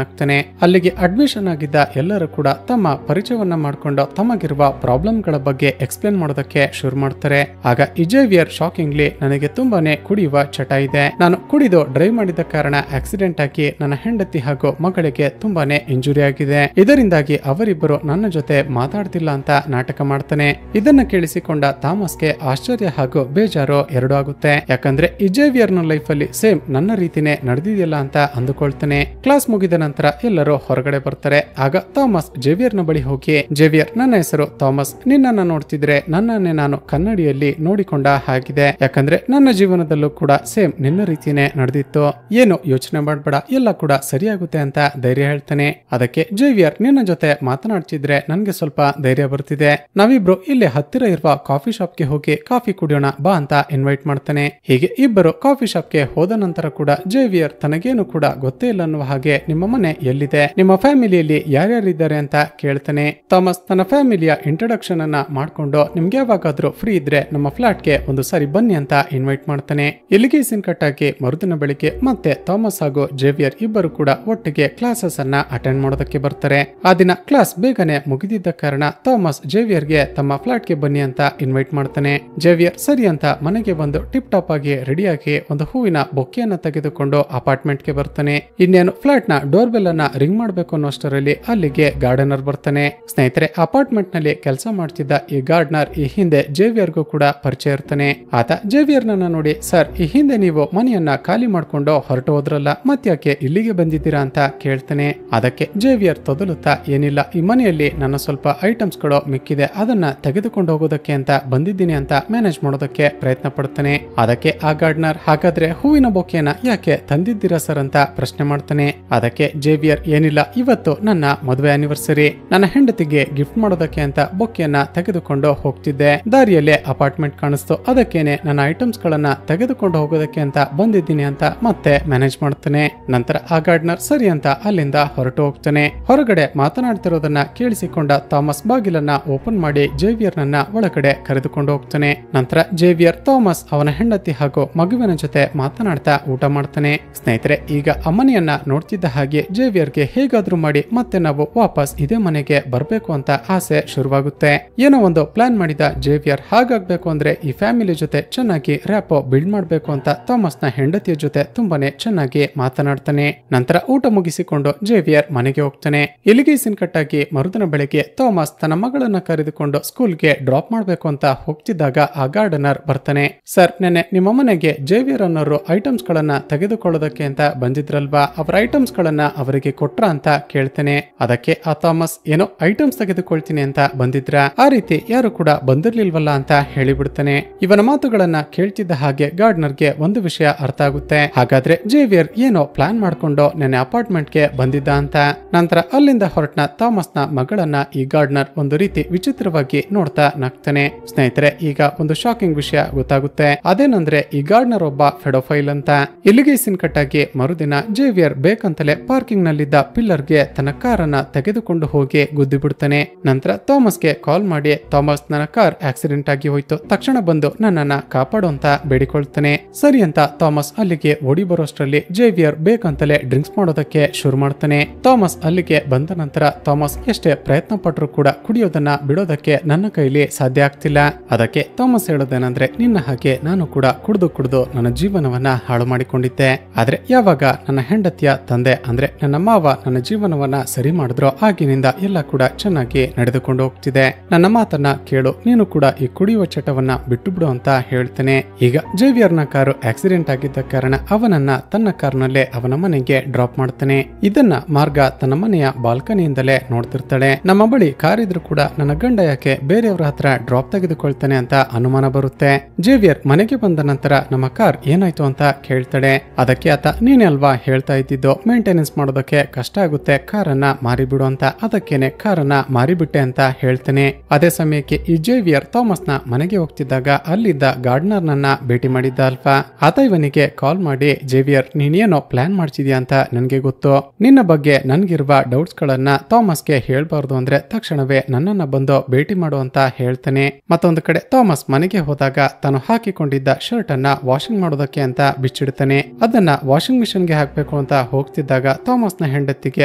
ಆಗ್ತಾನೆ. ಅಲ್ಲಿಗೆ ಅಡ್ಮಿಷನ್ ಆಗಿದ್ದ ಎಲ್ಲರೂ ಕೂಡ ತಮ್ಮ ಪರಿಚಯವನ್ನ ಮಾಡಿಕೊಂಡು ತಮಗಿರುವ ಪ್ರಾಬ್ಲಮ್ ಗಳ ಬಗ್ಗೆ ಎಕ್ಸ್ಪ್ಲೇನ್ ಮಾಡೋದಕ್ಕೆ ಶುರು ಮಾಡ್ತಾರೆ. ಆಗ ಈ ಜೇವಿಯರ್ ಶಾಕಿಂಗ್ಲಿ, ನನಗೆ ತುಂಬಾನೇ ಕುಡಿಯುವ ಚಟ ಇದೆ, ನಾನು ಕುಡಿದು ಡ್ರೈವ್ ಮಾಡಿದ ಕಾರಣ ಆಕ್ಸಿಡೆಂಟ್ ಆಗಿ ನನ್ನ ಹೆಂಡತಿ ಹಾಗೂ ಮಗಳಿಗೆ ತುಂಬಾನೇ ಇಂಜುರಿ ಆಗಿದೆ, ಇದರಿಂದಾಗಿ ಅವರಿಬ್ಬರು ನನ್ನ ಜೊತೆ ಮಾತಾಡ್ತಿಲ್ಲ ಅಂತ ನಾಟಕ ಮಾಡ್ತಾನೆ. ಇದನ್ನ ಕೇಳಿಸಿಕೊಂಡ ಥಾಮಸ್ಗೆ ಆಶ್ಚರ್ಯ ಹಾಗೂ ಬೇಜಾರು ಎರಡು ಆಗುತ್ತೆ. ಯಾಕಂದ್ರೆ ಈ ಜೇವಿಯರ್ ನ ಲೈಫ್ ಅಲ್ಲಿ ಸೇಮ್ ನನ್ನ ರೀತಿನೇ ನಡೆದಿದೆಯಲ್ಲ ಅಂತ ಅಂದುಕೊಳ್ತಾನೆ. ಕ್ಲಾಸ್ ಮುಗಿದ ನಂತರ ಎಲ್ಲರೂ ಹೊರಗಡೆ ಬರ್ತಾರೆ. ಆಗ ಥಾಮಸ್ ಜೇವಿಯರ್ ನ ಬಳಿ ಹೋಗಿ, ಜೇವಿಯರ್, ನನ್ನ ಹೆಸರು ಥಾಮಸ್, ನಿನ್ನನ್ನ ನೋಡ್ತಿದ್ರೆ ನನ್ನನ್ನೇ ನಾನು ಕನ್ನಡಿಯಲ್ಲಿ ನೋಡಿಕೊಂಡ ಹಾಗಿದೆ, ಯಾಕಂದ್ರೆ ನನ್ನ ಜೀವನದಲ್ಲೂ ಕೂಡ ಸೇಮ್ ನಿನ್ನ ರೀತಿನೇ ನಡೆದಿತ್ತು, ಏನು ಯೋಚನೆ ಮಾಡ್ಬೇಡ, ಎಲ್ಲ ಕೂಡ ಸರಿಯಾಗುತ್ತೆ ಅಂತ ಧೈರ್ಯ ಹೇಳ್ತಾನೆ. ಅದಕ್ಕೆ ಜೇವಿಯರ್, ನಿನ್ನ ಜೊತೆ ಮಾತನಾಡ್ತಿದ್ರೆ ನನ್ಗೆ ಸ್ವಲ್ಪ ಧೈರ್ಯ ಬರ್ತಿದೆ, ನಾವಿಬ್ರು ಇಲ್ಲಿ ಹತ್ತಿರ ಇರುವ ಕಾಫಿ ಶಾಪ್ಗೆ ಹೋಗಿ ಕಾಫಿ ಕುಡಿಯೋಣ ಬಾ ಅಂತ ಇನ್ವೈಟ್ ಮಾಡ್ತಾನೆ. ಹೀಗೆ ಇಬ್ಬರು ಕಾಫಿ ಶಾಪ್ಗೆ ಹೋದ ನಂತರ ಕೂಡ ಜೇವಿಯರ್ ತನಗೇನು ಕೂಡ ಗೊತ್ತೇ ಇಲ್ಲ ಅನ್ನುವ ಹಾಗೆ, ನಿಮ್ಮ ಮನೆ ಎಲ್ಲಿದೆ, ನಿಮ್ಮ ಫ್ಯಾಮಿಲಿಯಲ್ಲಿ ಯಾರ್ಯಾರಿದ್ದಾರೆ ಅಂತ ಕೇಳ್ತಾನೆ. ಥಾಮಸ್ ತನ್ನ ಫ್ಯಾಮಿಲಿಯ ಇಂಟ್ರೊಡಕ್ಷನ್ ಅನ್ನ ಮಾಡ್ಕೊಂಡು, ನಿಮ್ಗೆ ಯಾವಾಗಾದ್ರೂ ಫ್ರೀ ಇದ್ರೆ ನಮ್ಮ ಫ್ಲಾಟ್ಗೆ ಒಂದು ಸಾರಿ ಬನ್ನಿ ಅಂತ ಇನ್ವೈಟ್ ಮಾಡ್ತಾನೆ. ಇಲ್ಲಿಗೆ ಸೀನ್ ಕಟ್ ಆಗಿ ಮರುದಿನ ಬೆಳಿಗ್ಗೆ ಮತ್ತೆ ಥಾಮಸ್ ಹಾಗೂ ಜೇವಿಯರ್ ಇಬ್ಬರು ಕೂಡ ಒಟ್ಟಿಗೆ ಕ್ಲಾಸಸ್ ಅನ್ನ ಅಟೆಂಡ್ ಮಾಡೋದಕ್ಕೆ ಬರ್ತಾರೆ. ಆ ದಿನ ಕ್ಲಾಸ್ ಬೇಗನೆ ಮುಗಿದಿದ್ದ ಕಾರಣ ಥಾಮಸ್ ಜೇವಿಯರ್ಗೆ ತಮ್ಮ ಫ್ಲಾಟ್ಗೆ ಬನ್ನಿ ಅಂತ ಇನ್ವೈಟ್ ಮಾಡ್ತಾನೆ. ಜೇವಿಯರ್ ಸರಿ ಅಂತ ಮನೆಗೆ ಬಂದು ಟಿಪ್ ಟಾಪ್ ಆಗಿ ರೆಡಿಯಾಗಿ ಒಂದು ಹೂವಿನ ಬೊಕ್ಕೆಯನ್ನ ತೆಗೆದುಕೊಂಡು ಅಪಾರ್ಟ್ಮೆಂಟ್ ಗೆ ಬರ್ತಾನೆ. ಇನ್ನೇನು ಫ್ಲಾಟ್ ನ ಡೋರ್ ಬೆಲ್ ಅನ್ನ ರಿಂಗ್ ಮಾಡ್ಬೇಕು ಅನ್ನೋಷ್ಟರಲ್ಲಿ ಅಲ್ಲಿಗೆ ಗಾರ್ಡನರ್ ಬರ್ತಾನೆ. ಸ್ನೇಹಿತರೆ, ಅಪಾರ್ಟ್ಮೆಂಟ್ ನಲ್ಲಿ ಕೆಲಸ ಮಾಡ್ತಿದ್ದ ಈ ಗಾರ್ಡನರ್ ಈ ಹಿಂದೆ ಜೇವಿಯರ್ಗೂ ಕೂಡ ಪರಿಚಯ ಇರ್ತಾನೆ. ಆತ ಜೇವಿಯರ್ ನನ್ನ ನೋಡಿ, ಸರ್, ಈ ಹಿಂದೆ ನೀವು ಮನೆಯನ್ನ ಖಾಲಿ ಮಾಡ್ಕೊಂಡು ಹೊರಟು ಹೋದ್ರಲ್ಲ, ಮತ್ತ್ಯಾಕೆ ಇಲ್ಲಿಗೆ ಬಂದಿದ್ದೀರಾ ಅಂತ ಕೇಳ್ತಾನೆ. ಅದಕ್ಕೆ ಜೇವಿಯರ್ ತೊದಲುತ್ತಾ, ಏನಿಲ್ಲ, ಈ ಮನೆಯಲ್ಲಿ ನನ್ನ ಸ್ವಲ್ಪ ಐಟಮ್ಸ್ ಗಳು ಮಿಕ್ಕಿದೆ, ಅದನ್ನ ತೆಗೆದುಕೊಂಡು ಹೋಗೋದಕ್ಕೆ ಅಂತ ಬಂದಿದ್ದೀನಿ ಅಂತ ಮ್ಯಾನೇಜ್ ಮಾಡೋದಕ್ಕೆ ಪ್ರಯತ್ನ ಪಡ್ತಾನೆ. ಅದಕ್ಕೆ ಆ ಗಾರ್ಡನರ್, ಹಾಗಾದ್ರೆ ಹೂವಿನ ಬೊಕ್ಕೆನ ಯಾಕೆ ತಂದಿದ್ದೀರಾ ಸರ್ ಅಂತ ಪ್ರಶ್ನೆ ಮಾಡ್ತಾನೆ. ಅದಕ್ಕೆ ಜೇವಿಯರ್, ಏನಿಲ್ಲ, ಇವತ್ತು ನನ್ನ ಮದುವೆ ಆನಿವರ್ಸರಿ, ನನ್ನ ಹೆಂಡತಿಗೆ ಗಿಫ್ಟ್ ಮಾಡೋದಕ್ಕೆ ಅಂತ ಬೊಕ್ಕೆಯನ್ನ ತೆಗೆದುಕೊಂಡು ಹೋಗ್ತಿದ್ದೆ, ದಾರಿಯಲ್ಲೇ ಅಪಾರ್ಟ್ಮೆಂಟ್ ಕಾಣಿಸ್ತು, ಅದಕ್ಕೇನೆ ನನ್ನ ಐಟಮ್ಸ್ ಗಳನ್ನ ತೆಗೆದುಕೊಂಡು ಹೋಗೋದಕ್ಕೆ ಅಂತ ಬಂದಿದ್ದೀನಿ ಅಂತ ಮತ್ತೆ ಮ್ಯಾನೇಜ್ ಮಾಡ್ತಾನೆ. ನಂತರ ಆ ಗಾರ್ಡನರ್ ಸರಿ ಅಂತ ಅಲ್ಲಿಂದ ಹೊರಟು ಹೋಗ್ತಾನೆ. ಹೊರಗಡೆ ಮಾತನಾಡ್ತಿರೋದನ್ನ ಕೇಳಿಸಿಕೊಂಡ ಥಾಮಸ್ ಬಾಗಿಲನ್ನ ಓಪನ್ ಮಾಡಿ ಜೇವಿಯರ್ ನನ್ನ ಒಳಗಡೆ ಕರೆದುಕೊಂಡು ಹೋಗ್ತಾನೆ. ನಂತರ ಜೇವಿಯರ್ ಥಾಮಸ್ ಅವನ ಹೆಂಡತಿ ಹಾಗೂ ಮಗುವಿನ ಜೊತೆ ಮಾತನಾಡ್ತಾ ಊಟ ಮಾಡ್ತಾನೆ. ಸ್ನೇಹಿತರೆ, ಈಗ ಅಮ್ಮನೆಯನ್ನ ನೋಡ್ತಿದ್ದ ಹಾಗೆ ಜೇವಿಯರ್ಗೆ ಹೇಗಾದ್ರೂ ಮಾಡಿ ಮತ್ತೆ ನಾವು ವಾಪಸ್ ಇದೇ ಮನೆಗೆ ಬರ್ಬೇಕು ಅಂತ ಆಸೆ ಶುರುವಾಗುತ್ತೆ. ಏನೋ ಒಂದು ಪ್ಲಾನ್ ಮಾಡಿದ ಜೇವಿಯರ್, ಹಾಗಾಗ್ಬೇಕು ಅಂದ್ರೆ ಈ ಫ್ಯಾಮಿಲಿ ಜೊತೆ ಚೆನ್ನಾಗಿ ರ್ಯಾಪೋ ಬಿಲ್ಡ್ ಮಾಡ್ಬೇಕು ಅಂತ ಥಾಮಸ್ ನ ಹೆಂಡತಿಯ ಜೊತೆ ತುಂಬಾನೇ ಚೆನ್ನಾಗಿ ಮಾತನಾಡ್ತಾನೆ. ನಂತರ ಊಟ ಮುಗಿಸಿಕೊಂಡು ಜೇವಿಯರ್ ಮನೆಗೆ ಹೋಗ್ತಾನೆ. ಇಲ್ಲಿಗೆ ಸೀನ್ ಕಟ್ ಆಗಿ ಮರುದಿನ ಬೆಳಗ್ಗೆ ಥಾಮಸ್ ತನ್ನ ಮಗಳನ್ನ ಕರೆದುಕೊಂಡು ಸ್ಕೂಲ್ಗೆ ಡ್ರಾಪ್ ಮಾಡ್ಬೇಕು ಅಂತ ಹೋಗ್ತಿದ್ದಾಗ ಆ ಗಾರ್ಡನರ್ ಬರ್ತಾನೆ. ಸರ್, ನೆನ್ನೆ ನಿಮ್ಮ ಮನೆಗೆ ಜೇವಿಯರ್ ಅನ್ನೋರು ಐಟಮ್ಸ್ ಗಳನ್ನ ತೆಗೆದುಕೊಳ್ಳೋದಕ್ಕೆ ಅಂತ ಬಂದಿದ್ರಲ್ವಾ, ಅವರ ಐಟಮ್ಸ್ ಗಳನ್ನ ಅವರಿಗೆ ಕೊಟ್ರ ಅಂತ ಕೇಳ್ತೇನೆ. ಅದಕ್ಕೆ ಆ ಥಾಮಸ್, ಏನೋ ಐಟಮ್ಸ್ ತೆಗೆದುಕೊಳ್ತೀನಿ ಅಂತ ಬಂದಿದ್ರ, ಆ ರೀತಿ ಯಾರು ಕೂಡ ಬಂದಿರ್ಲಿಲ್ವಲ್ಲ ಅಂತ ಹೇಳಿಬಿಡ್ತಾನೆ. ಇವನ ಮಾತುಗಳನ್ನ ಕೇಳ್ತಿದ್ದ ಹಾಗೆ ಗಾರ್ಡನರ್ಗೆ ಒಂದು ವಿಷಯ ಅರ್ಥ ಆಗುತ್ತೆ. ಹಾಗಾದ್ರೆ ಜೇವಿಯರ್ ಏನೋ ಪ್ಲಾನ್ ಮಾಡ್ಕೊಂಡು ನೆನ್ನೆ ಅಪಾರ್ಟ್ಮೆಂಟ್ ಗೆ ಬಂದಿದ್ದ ಅಂತ. ನಂತರ ಅಲ್ಲಿಂದ ಹೊರಟ್ನ ಥಾಮಸ್ ನ ಮಗಳನ್ನ ಈ ಗಾರ್ಡನರ್ ಒಂದು ರೀತಿ ವಿಚಿತ್ರವಾಗಿ ನೋಡ್ತಾ ನಗ್ತಾನೆ. ಸ್ನೇಹಿತರೆ, ಈಗ ಒಂದು ಶಾಕಿಂಗ್ ವಿಷಯ ಗೊತ್ತಾಗುತ್ತೆ. ಅದೇನಂದ್ರೆ ಈ ಗಾರ್ಡನರ್ ಒಬ್ಬ ಫೆಡೋಫೈಲ್ ಅಂತ. ಇಲ್ಲಿಗೆ ಸೀನ್ ಕಟ್ ಆಗಿ ಮರುದಿನ ಜೇವಿಯರ್ ಬೇಕಂತಲೇ ಪಾರ್ಕಿಂಗ್ ನಲ್ಲಿದ್ದ ಪಿಲ್ಲರ್ ಗೆ ತನ್ನ ಕಾರನ್ನ ತೆಗೆದುಕೊಂಡು ಹೋಗಿ ಗುದ್ದಿ ಬಿಡ್ತಾನೆ. ನಂತರ ಥಾಮಸ್ಗೆ ಕಾಲ್ ಮಾಡಿ, ಥಾಮಸ್, ನನ್ನ ಕಾರ್ ಆಕ್ಸಿಡೆಂಟ್ ಆಗಿ ಹೋಯ್ತು, ತಕ್ಷಣ ಬಂದು ನನ್ನನ್ನ ಕಾಪಾಡು ಅಂತ ಬೇಡಿಕೊಳ್ತಾನೆ. ಸರಿ ಅಂತ ಥಾಮಸ್ ಅಲ್ಲಿಗೆ ಓಡಿ ಬರೋಷ್ಟರಲ್ಲಿ ಜೇವಿಯರ್ ಬೇಕಂತಲೇ ಡ್ರಿಂಕ್ಸ್ ಮಾಡೋದಕ್ಕೆ ಶುರು ಮಾಡ್ತಾನೆ. ಥಾಮಸ್ ಅಲ್ಲಿಗೆ ಬಂದ ನಂತರ ಥಾಮಸ್ ಎಷ್ಟೇ ಪ್ರಯತ್ನ ಪಟ್ಟರು ಕೂಡ ಕುಡಿಯೋದನ್ನ ಬಿಡೋದಕ್ಕೆ ನನ್ನ ಕೈಲಿ ಸಾಧ್ಯ ಆಗ್ತಿಲ್ಲ. ಅದಕ್ಕೆ ಥಾಮಸ್ ಹೇಳೋದೇನಂದ್ರೆ, ನಿನ್ನ ಹಾಗೆ ನಾನು ಕೂಡ ಕುಡಿದು ನನ್ನ ಜೀವನವನ್ನ ಹಾಳು ಮಾಡಿಕೊಂಡಿದ್ದೆ, ಆದ್ರೆ ಯಾವಾಗ ನನ್ನ ಹೆಂಡತಿಯ ತಂದೆ ಅಂದ್ರೆ ನನ್ನ ಮಾವ ನನ್ನ ಜೀವನವನ್ನ ಸರಿ ಮಾಡಿದ್ರು ಆಗಿನಿಂದ ಎಲ್ಲ ಕೂಡ ಚೆನ್ನಾಗಿ ನಡೆದುಕೊಂಡು ಹೋಗ್ತಿದೆ, ನನ್ನ ಮಾತನ್ನ ಕೇಳು, ನೀನು ಕೂಡ ಈ ಕುಡಿಯುವ ಚಟವನ್ನ ಬಿಟ್ಟು ಬಿಡು ಅಂತ ಹೇಳ್ತೇನೆ. ಈಗ ಜೇವಿಯರ್ ನ ಕಾರು ಆಕ್ಸಿಡೆಂಟ್ ಆಗಿದ್ದ ಕಾರಣ ಅವನನ್ನ ತನ್ನ ಕಾರ್ನಲ್ಲೇ ಅವನ ಮನೆಗೆ ಡ್ರಾಪ್ ಮಾಡ್ತಾನೆ. ಇದನ್ನ ಮಾರ್ಗ ತನ್ನ ಮನೆಯ ಬಾಲ್ಕನಿಯಿಂದಲೇ ನೋಡ್ತಿರ್ತಾಳೆ. ನಮ್ಮ ಬಳಿ ಕಾರ್ ಇದ್ರು ಕೂಡ ನನ್ನ ಗಂಡ ಯಾಕೆ ಬೇರೆಯವರ ಹತ್ರ ಡ್ರಾಪ್ ತೆಗೆದುಕೊಳ್ತಾನೆ ಅಂತ ಅನುಮಾನ ಬರುತ್ತೆ. ಜೇವಿಯರ್ ಮನೆಗೆ ಬಂದ ನಂತರ ನಮ್ಮ ಕಾರ್ ಏನಾಯ್ತು ಅಂತ ಕೇಳ್ತಾಳೆ. ಅದಕ್ಕೆ ಆತ, ನೀನೇ ಅಲ್ವಾ ಹೇಳ್ತಾ ಇದ್ದಿದ್ದು ಮೇಂಟೆನೆನ್ಸ್ ಮಾಡೋದಕ್ಕೆ ಕಷ್ಟ ಆಗುತ್ತೆ, ಕಾರನ್ನ ಮಾರಿಬಿಡು ಅಂತ, ಅದಕ್ಕೇನೆ ಕಾರನ್ನ ಮಾರಿಬಿಟ್ಟೆ ಅಂತ ಹೇಳ್ತೇನೆ. ಅದೇ ಸಮಯಕ್ಕೆ ಈ ಜೇವಿಯರ್ ಥಾಮಸ್ ನ ಮನೆಗೆ ಹೋಗ್ತಿದ್ದಾಗ ಅಲ್ಲಿದ್ದ ಗಾರ್ಡನರ್ ನನ್ನ ಭೇಟಿ ಮಾಡಿದ್ದ ಅಲ್ವಾ. ಆತ ಇವನಿಗೆ ಕಾಲ್ ಮಾಡಿ, ಜೇವಿಯರ್, ನೀನೇನೋ ಪ್ಲಾನ್ ಮಾಡ್ತಿದ್ಯಾ ಅಂತ ನನ್ಗೆ ಗೊತ್ತು, ನಿನ್ನ ಬಗ್ಗೆ ನನ್ಗಿರುವ ಡೌಟ್ಸ್ ಗಳನ್ನ ಥಾಮಸ್ಗೆ ಹೇಳ್ಬಾರ್ದು ಅಂದ್ರೆ ತಕ್ಷಣವೇ ನನ್ನನ್ನ ಬಂದು ಭೇಟಿ ಮಾಡು ಅಂತ ಹೇಳ್ತಾನೆ. ಮತ್ತೊಂದು ಕಡೆ ಥಾಮಸ್ ಮನೆಗೆ ಹೋದಾಗ ತಾನು ಹಾಕಿಕೊಂಡಿದ್ದ ಶರ್ಟ್ ಅನ್ನ ವಾಷಿಂಗ್ ಮಾಡೋದಕ್ಕೆ ಅಂತ ಬಿಚ್ಚಿಡ್ತಾನೆ. ಅದನ್ನ ವಾಷಿಂಗ್ ಮಿಷನ್ಗೆ ಹಾಕ್ಬೇಕು ಅಂತ ಹೋಗ್ತಿದ್ದಾಗ ಥಾಮಸ್ ನ ಹೆಂಡತಿಗೆ